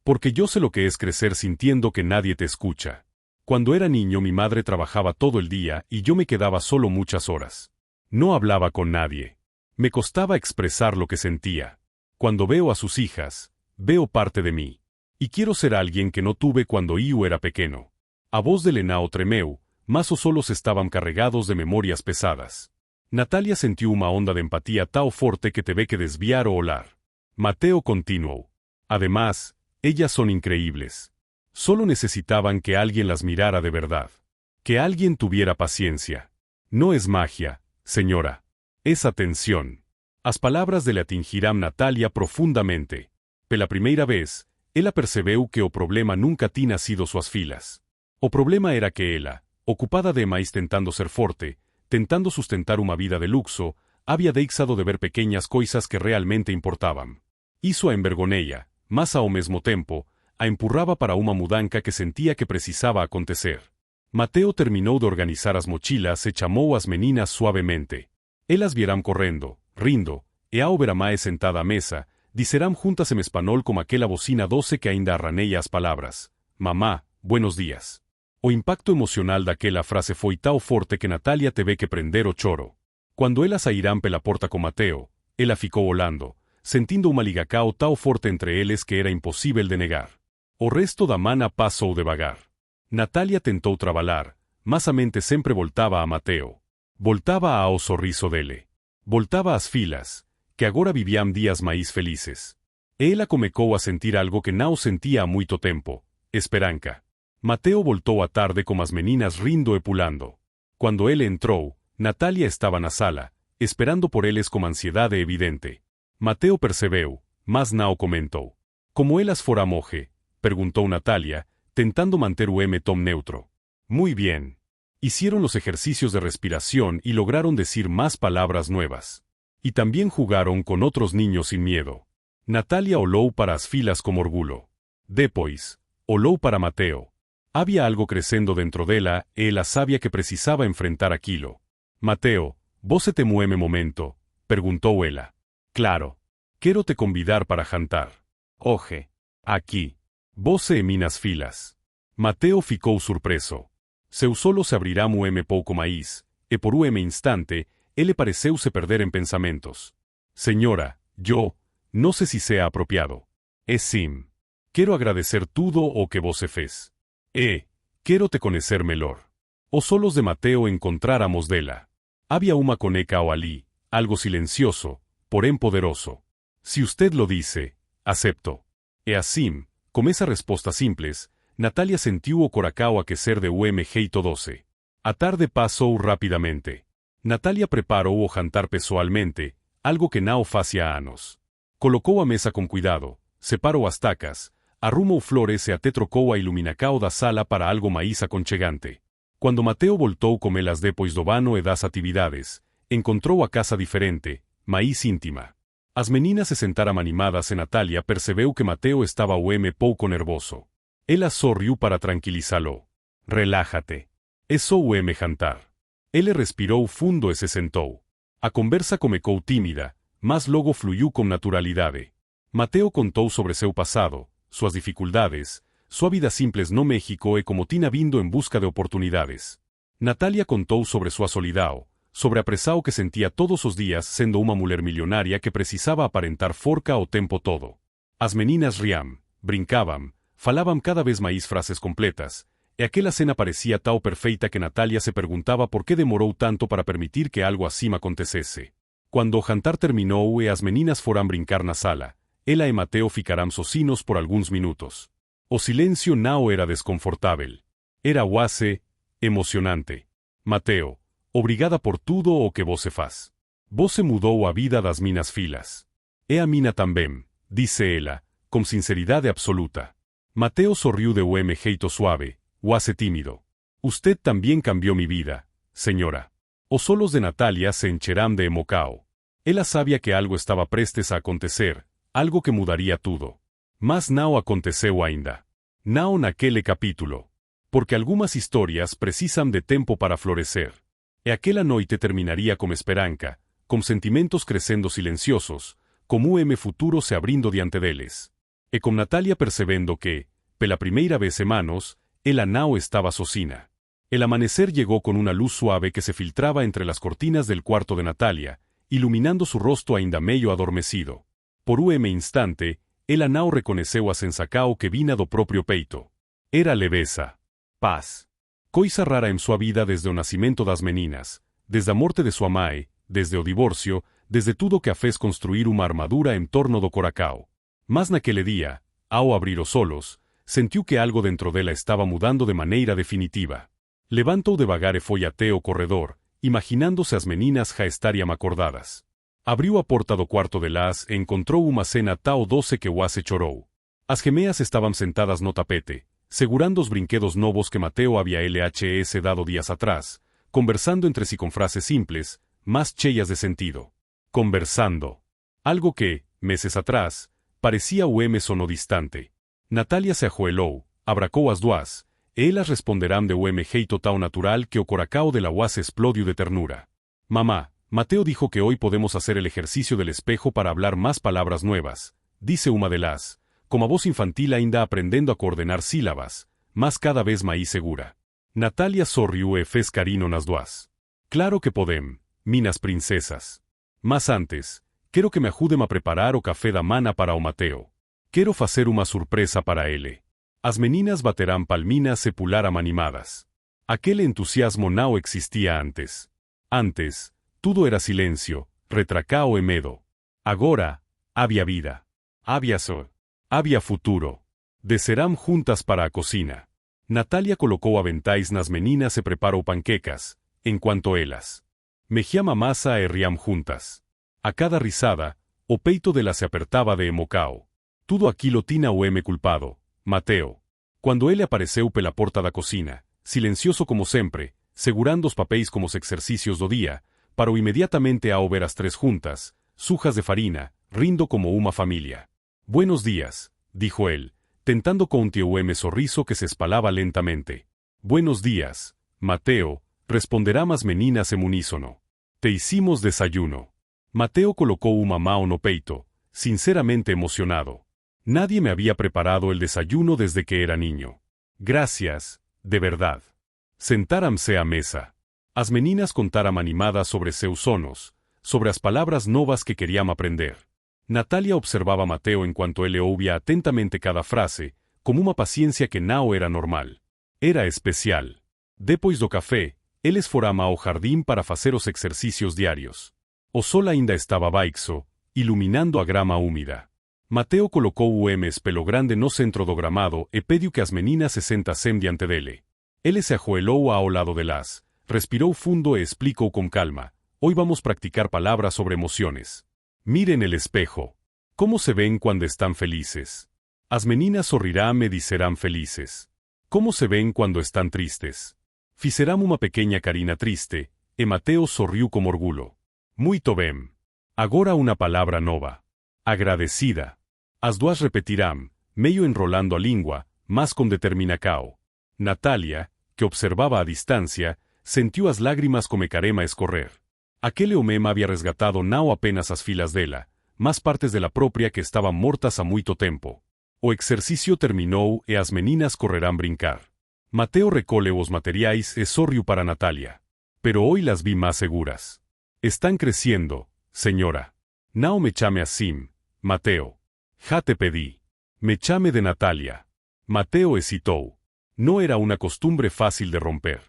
Porque yo sé lo que es crecer sintiendo que nadie te escucha. Cuando era niño mi madre trabajaba todo el día y yo me quedaba solo muchas horas. No hablaba con nadie. Me costaba expresar lo que sentía. Cuando veo a sus hijas, veo parte de mí. Y quiero ser alguien que no tuve cuando eu era pequeño. A voz de Lenao tremeu, mas os solos estaban carregados de memorias pesadas. Natalia sintió una onda de empatía tan fuerte que teve que desviar o olar. Mateo continuó. Además, ellas son increíbles. Solo necesitaban que alguien las mirara de verdad. Que alguien tuviera paciencia. No es magia, señora. Es atención. As palabras de le atingiram Natalia profundamente. Pela primeira vez, ela percebeu que o problema nunca tinha sido suas filhas. O problema era que ela, ocupada demais tentando ser forte, tentando sustentar uma vida de luxo, había deixado de ver pequeñas coisas que realmente importavam. Isso a envergonella, mas ao mesmo tempo, a empurrava para uma mudança que sentia que precisava acontecer. Mateo terminou de organizar as mochilas e chamou as meninas suavemente. Elas vieram correndo, rindo, e ao ver a mãe sentada à mesa, disseram juntas em espanhol com aquela bocina doce que ainda arraneia as palavras: Mamá, buenos días. O impacto emocional daquela frase foi tão forte que Natalia teve que prender o choro. Quando elas saíram pela porta com Mateo, ela ficou olhando, sentindo uma ligacao tão forte entre eles que era impossível de negar. O resto da mana passou devagar. Natalia tentou trabalhar, mas a mente sempre voltava a Mateo. Voltava ao sorriso dele. Voltava às filas, que agora viviam dias mais felizes. E ela comecou a sentir algo que não sentia há muito tempo: esperança. Mateo voltou à tarde com as meninas rindo e pulando. Quando ele entrou, Natalia estava na sala, esperando por eles com ansiedade evidente. Mateo percebeu, mas não comentou. Como elas fora monje? Perguntou Natalia, tentando manter o tom neutro. Muy bien. Hicieron los ejercicios de respiración y lograron decir más palabras nuevas. Y también jugaron con otros niños sin miedo. Natalia olhou para as filas com orgulho. Depois, olhou para Mateo. Había algo crescendo dentro dela e ela sabia que precisava enfrentar aquilo. Mateo, você te mueve momento? Perguntou ela. Claro. Quero te convidar para jantar. Oje. Aqui. Você e minas filas. Mateo ficou surpreso. Seus olhos se abrirá pouco mais, e por instante, ele pareceu se perder em pensamentos. Senhora, eu, não sei se sea apropriado. Sim. Quero agradecer tudo o que você fez. Quero te conhecer melhor. Os olhos de Mateo encontráramos dela. Había uma coneca ao ali, algo silencioso, porém poderoso. Se usted lo dice, acepto. E assim, com essa resposta simples, Natalia sentiu o coração aquecer de jeito doce. A tarde passou rapidamente. Natalia preparou o jantar pessoalmente, algo que não fazia anos. Colocou a mesa com cuidado, separou as tacas, arrumou flores e até trocou a iluminacao da sala para algo mais aconchegante. Quando Mateo voltou com elas depois do banho e das atividades, encontrou a casa diferente, mais íntima. As meninas se sentaram animadas e Natalia percebeu que Mateo estava pouco nervoso. Ela sorriu para tranquilizá-lo. Relájate. É só jantar. Ele respirou fundo e se sentou. A conversa comecou tímida, mas logo fluiu com naturalidade. Mateo contou sobre seu passado, suas dificuldades, sua vida simples no México e como tinha vindo em busca de oportunidades. Natalia contou sobre sua solidão, sobre a pressão que sentia todos os dias sendo uma mulher milionária que precisava aparentar forca o tempo todo. As meninas riam, brincavam, falavam cada vez mais frases completas, e aquela cena parecia tão perfeita que Natalia se perguntava por que demorou tanto para permitir que algo assim acontecesse. Quando o jantar terminou e as meninas foram brincar na sala, ela e Mateo ficaram sozinhos por alguns minutos. O silêncio não era desconfortável. Era quase emocionante. Mateo, obrigada por tudo o que você faz. Você mudou a vida das minas filas. E a mina também, disse ela, com sinceridade absoluta. Mateo sorriu de jeito suave, quase tímido. Usted também cambiou mi vida, senhora. Os olhos de Natalia se encheram de emoção. Ela sabia que algo estava prestes a acontecer, algo que mudaria tudo. Mas não aconteceu ainda. Não naquele capítulo. Porque algumas histórias precisam de tempo para florescer. E aquela noite terminaria com esperança, com sentimentos crescendo silenciosos, como futuro se abrindo diante deles. E com Natalia percebendo que, pela primeira vez em anos, ela não estava sozinha. El amanecer llegó con una luz suave que se filtraba entre las cortinas del cuarto de Natalia, iluminando su rostro ainda meio adormecido. Por instante, ela não reconheceu a sensacao que vinha do próprio peito. Era leveza. Paz. Coisa rara em sua vida desde o nascimento das meninas, desde a morte de sua mãe, desde o divórcio, desde tudo que a fez construir uma armadura em torno do coracao. Mas naquele dia, ao abrir os olhos, sentiu que algo dentro dela estava mudando de maneira definitiva. Levantou devagar e foi até o corredor, imaginando-se as meninas já estariam acordadas. Abriu a porta do quarto delas e encontrou uma cena tão doce que quase chorou. As gemeas estavam sentadas no tapete, segurando os brinquedos novos que Mateo había LHS dado días atrás, conversando entre sí con frases simples, más cheias de sentido. Conversando. Algo que, meses atrás, parecía sonó distante. Natalia se ajoelou, abracou as duas, e elas responderán de jeito tão natural que o coracao de la UAS explodió de ternura. Mamá, Mateo dijo que hoy podemos hacer el ejercicio del espejo para hablar más palabras nuevas, dice uma de las, como a voz infantil ainda aprendendo a coordenar sílabas, mas cada vez mais segura. Natalia sorriu e fez carinho nas duas. Claro que podem, minas princesas. Mas antes, quero que me ajudem a preparar o café da mana para o Mateo. Quero fazer uma surpresa para ele. As meninas baterán palminas e pularam animadas. Aquele entusiasmo não existia antes. Antes, tudo era silencio, retracao e medo. Agora, había vida. Había sol. Había futuro. Descerán juntas para a cocina. Natalia colocou aventais nas meninas e preparou panquecas, enquanto elas mejían a masa e riam juntas. A cada risada, o peito dela se apertava de emocao. Tudo aquilo tinha o culpado, Mateo. Quando ele apareceu pela porta da cocina, silencioso como sempre, segurando os papéis como os exercícios do dia, parou imediatamente ao ver as três juntas, sujas de farina, rindo como uma família. Buenos días, dijo él, tentando conter o sorriso que se espalhava lentamente. Buenos días, Mateo, responderán as meninas en unísono. Te hicimos desayuno. Mateo colocou uma mão no peito, sinceramente emocionado. Nadie me había preparado el desayuno desde que era niño. Gracias, de verdad. Sentáramse a mesa. As meninas contaram animadas sobre seus sonos, sobre as palavras novas que querían aprender. Natalia observaba a Mateo enquanto ele ouvia atentamente cada frase, com uma paciência que não era normal. Era especial. Depois do café, eles foram ao jardim para fazer os exercícios diários. O sol ainda estava baixo, iluminando a grama úmida. Mateo colocou o espelho grande no centro do gramado e pediu que as meninas se sentassem diante dele. Ele se ajoelhou ao lado delas, respirou fundo e explicou com calma: hoy vamos practicar palabras sobre emociones. Miren el espejo. ¿Cómo se ven cuando están felices? As meninas sorrirán e disserán felices. ¿Cómo se ven cuando están tristes? Fizeram uma pequena carina triste, e Mateo sorriu com orgulho. Muito bem. Agora uma palavra nova. Agradecida. As duas repetirán, meio enrolando a língua, mas com determinação. Natalia, que observava a distancia, sentiu as lágrimas começarem a escorrer. Aquele homem había resgatado não apenas as filas dela, mas partes dela própria que estavam mortas há muito tempo. O exercício terminou e as meninas correrán brincar. Mateo recolheu os materiais e sorriu para Natalia. Pero hoy las vi más seguras. Están creciendo, señora. Não me chame assim, Mateo. Já te pedí. Me chame de Natalia. Mateo hesitou. No era una costumbre fácil de romper.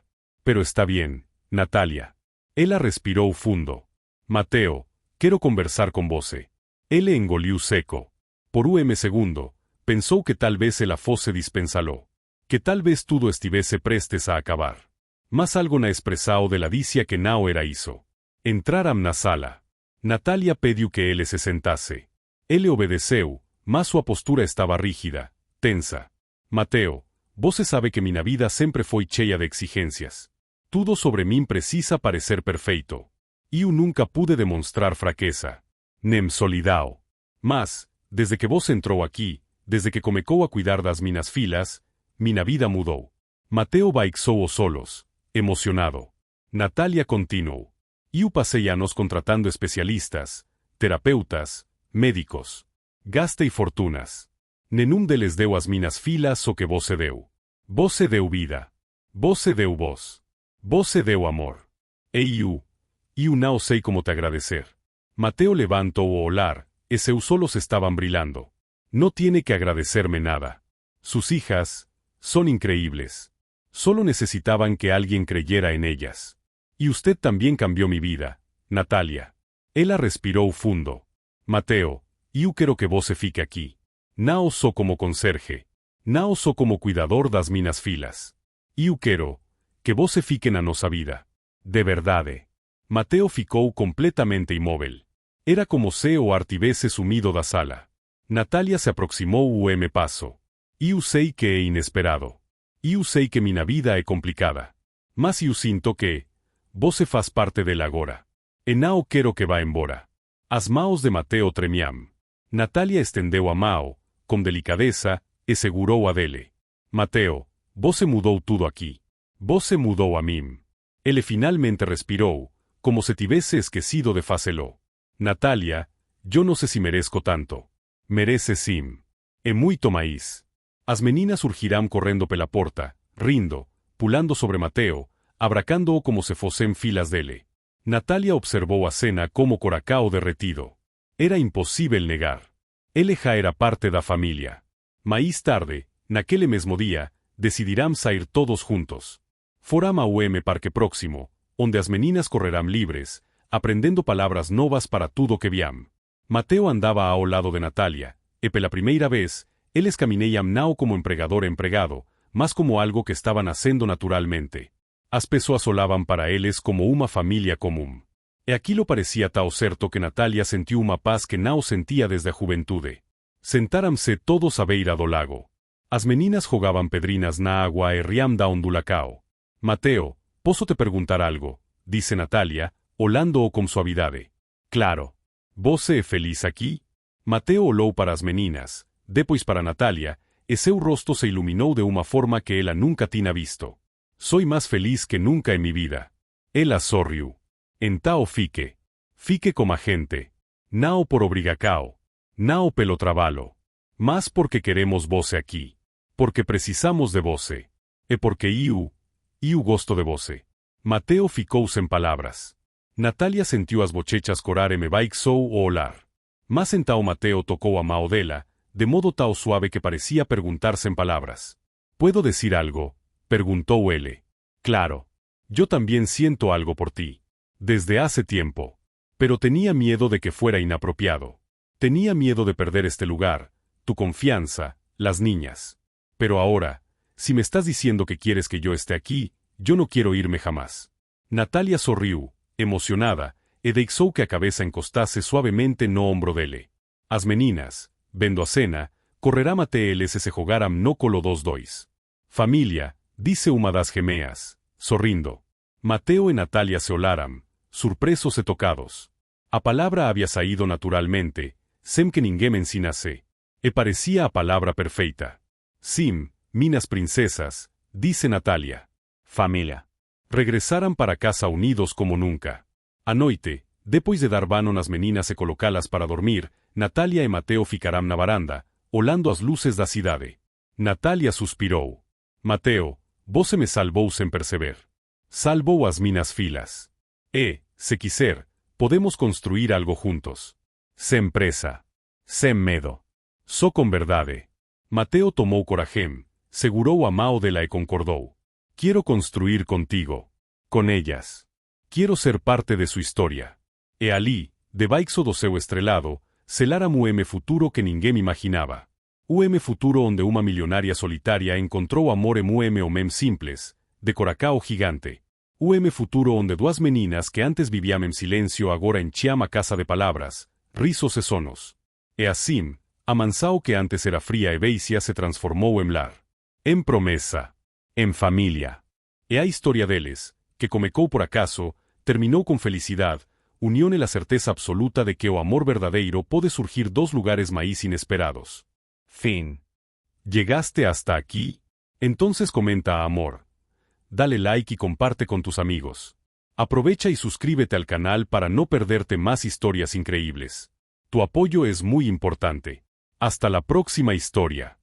Pero está bien, Natalia. Ela respirou fundo. Mateo, quero conversar com você. Ele engoliu seco. Por segundo, pensou que tal vez ela fosse dispensá-lo. Que tal vez tudo estivesse prestes a acabar. Mas algo na expressão dela dizia que não era isso. Entraram na sala. Natalia pediu que ele se sentasse. Ele obedeceu, mas sua postura estava rígida, tensa. Mateo, você sabe que minha vida sempre foi cheia de exigências. Tudo sobre mim precisa parecer perfeito. Eu nunca pude demonstrar fraqueza. Nem solidão. Mas, desde que você entrou aqui, desde que comecou a cuidar das minhas filhas, minha vida mudou. Mateo baixou os olhos, emocionado. Natalia continuou. Eu passei anos contratando especialistas, terapeutas, médicos. Gastei fortunas. Nenhum deles deu às minhas filhas o que você deu. Você deu vida. Você deu voz. Você deu amor. E eu não sei como te agradecer. Mateo levantou o olhar, e seus olhos estavam brilhando. No tiene que agradecerme nada. Sus hijas son increíbles. Solo necesitaban que alguien creyera en ellas. Y usted también cambió mi vida, Natalia. Ela respirou fundo. Mateo, eu quero que você fique aqui. Não só como conserje. Não só como cuidador das minhas filhas. Eu quero que você fique na nossa vida. De verdade. Mateo ficou completamente imóvel. Era como se o tivesse sumido da sala. Natalia se aproximou passo. Eu sei que é inesperado. Eu sei que minha vida é complicada. Mas eu sinto que você faz parte dela agora. E não quero que vá embora. As mãos de Mateo tremiam. Natalia estendeu a mão, com delicadeza, e segurou a dele. Mateo, você mudou tudo aqui. Você mudou a mim. Ele finalmente respirou, como se tivesse esquecido de fazê-lo. Natalia, eu não sei se merezco tanto. Merece sim. E muito mais. As meninas surgirão correndo pela porta, rindo, pulando sobre Mateo, abracando-o como se fossem filas dele. Natalia observou a cena como coracao derretido. Era impossível negar. Ele já era parte da família. Mais tarde, naquele mesmo dia, decidirão sair todos juntos. Foram ao Parque próximo, onde as meninas correrão livres, aprendendo palavras novas para tudo que viam. Mateo andava ao lado de Natalia, e pela primeira vez, eles caminheiam não como empregador e empregado, mas como algo que estava nascendo naturalmente. As pessoas olhavam para eles como uma família comum. E aquilo parecia tão certo que Natalia sentiu uma paz que não sentia desde a juventude. Sentaram-se todos à beira do lago. As meninas jogavam pedrinas na água e riam da ondulacao. Mateo, posso te perguntar algo? Disse Natalia, olhando-o com suavidade. Claro. Você é feliz aqui? Mateo olhou para as meninas, depois para Natalia, e seu rosto se iluminou de uma forma que ela nunca tinha visto. Soy mais feliz que nunca em minha vida. Ela sorriu. Então fique. Fique como a gente. Não por obrigação. Não pelo trabalho. Mas porque queremos você aqui. Porque precisamos de você. E porque eu gosto de você. Mateo ficou sem palavras. Natalia sentiu as bochechas corar e me baixou o olhar. Mas então Mateo tocou a mão dela, de modo tão suave que parecia perguntar sem palavras. ¿Puedo decir algo? Perguntó él. Claro. Yo también siento algo por ti. Desde hace tiempo. Pero tenía miedo de que fuera inapropiado. Tenía miedo de perder este lugar, tu confianza, las niñas. Pero ahora, si me estás diciendo que quieres que yo esté aquí, yo no quiero irme jamás. Natalia sorriu, emocionada, e deixou que a cabeça encostasse suavemente no ombro dele. As meninas, vendo a cena, correrão até eles e se jogaram no colo dos dois. Família, disse uma das gemeas, sorrindo. Mateo e Natalia se olaram, surpresos e tocados. A palavra havia saído naturalmente, sem que ninguém me ensinasse. E parecia a palavra perfeita. Sim, minhas princesas, disse Natalia. Família. Regressaram para casa unidos como nunca. À noite, depois de dar banho nas meninas e colocá-las para dormir, Natalia e Mateo ficaram na varanda, olhando as luzes da cidade. Natalia suspirou. Mateo, você me salvou sem perceber. Salvou as minhas filhas. E, se quiser, podemos construir algo juntos. Sem pressa. Sem medo. Só com verdade. Mateo tomou coragem, segurou a mão dela e concordou. Quiero construir contigo. Com ellas. Quiero ser parte de sua história. E ali, debaixo do seu estrelado, selaram o futuro que ninguém imaginava. O futuro onde uma milionária solitária encontrou amor e o mem simples, de coracao gigante. O futuro onde duas meninas que antes viviam em silêncio agora enchiam a casa de palavras, risos e sonos. E assim, a mansão que antes era fria e beicia se transformou em lar. Em promessa. Em família. E a história deles, que comecou por acaso, terminou com felicidade, união e a certeza absoluta de que o amor verdadeiro pode surgir dos lugares mais inesperados. Fin. ¿Llegaste hasta aquí? Entonces comenta amor. Dale like y comparte con tus amigos. Aprovecha y suscríbete al canal para no perderte más historias increíbles. Tu apoyo es muy importante. Hasta la próxima historia.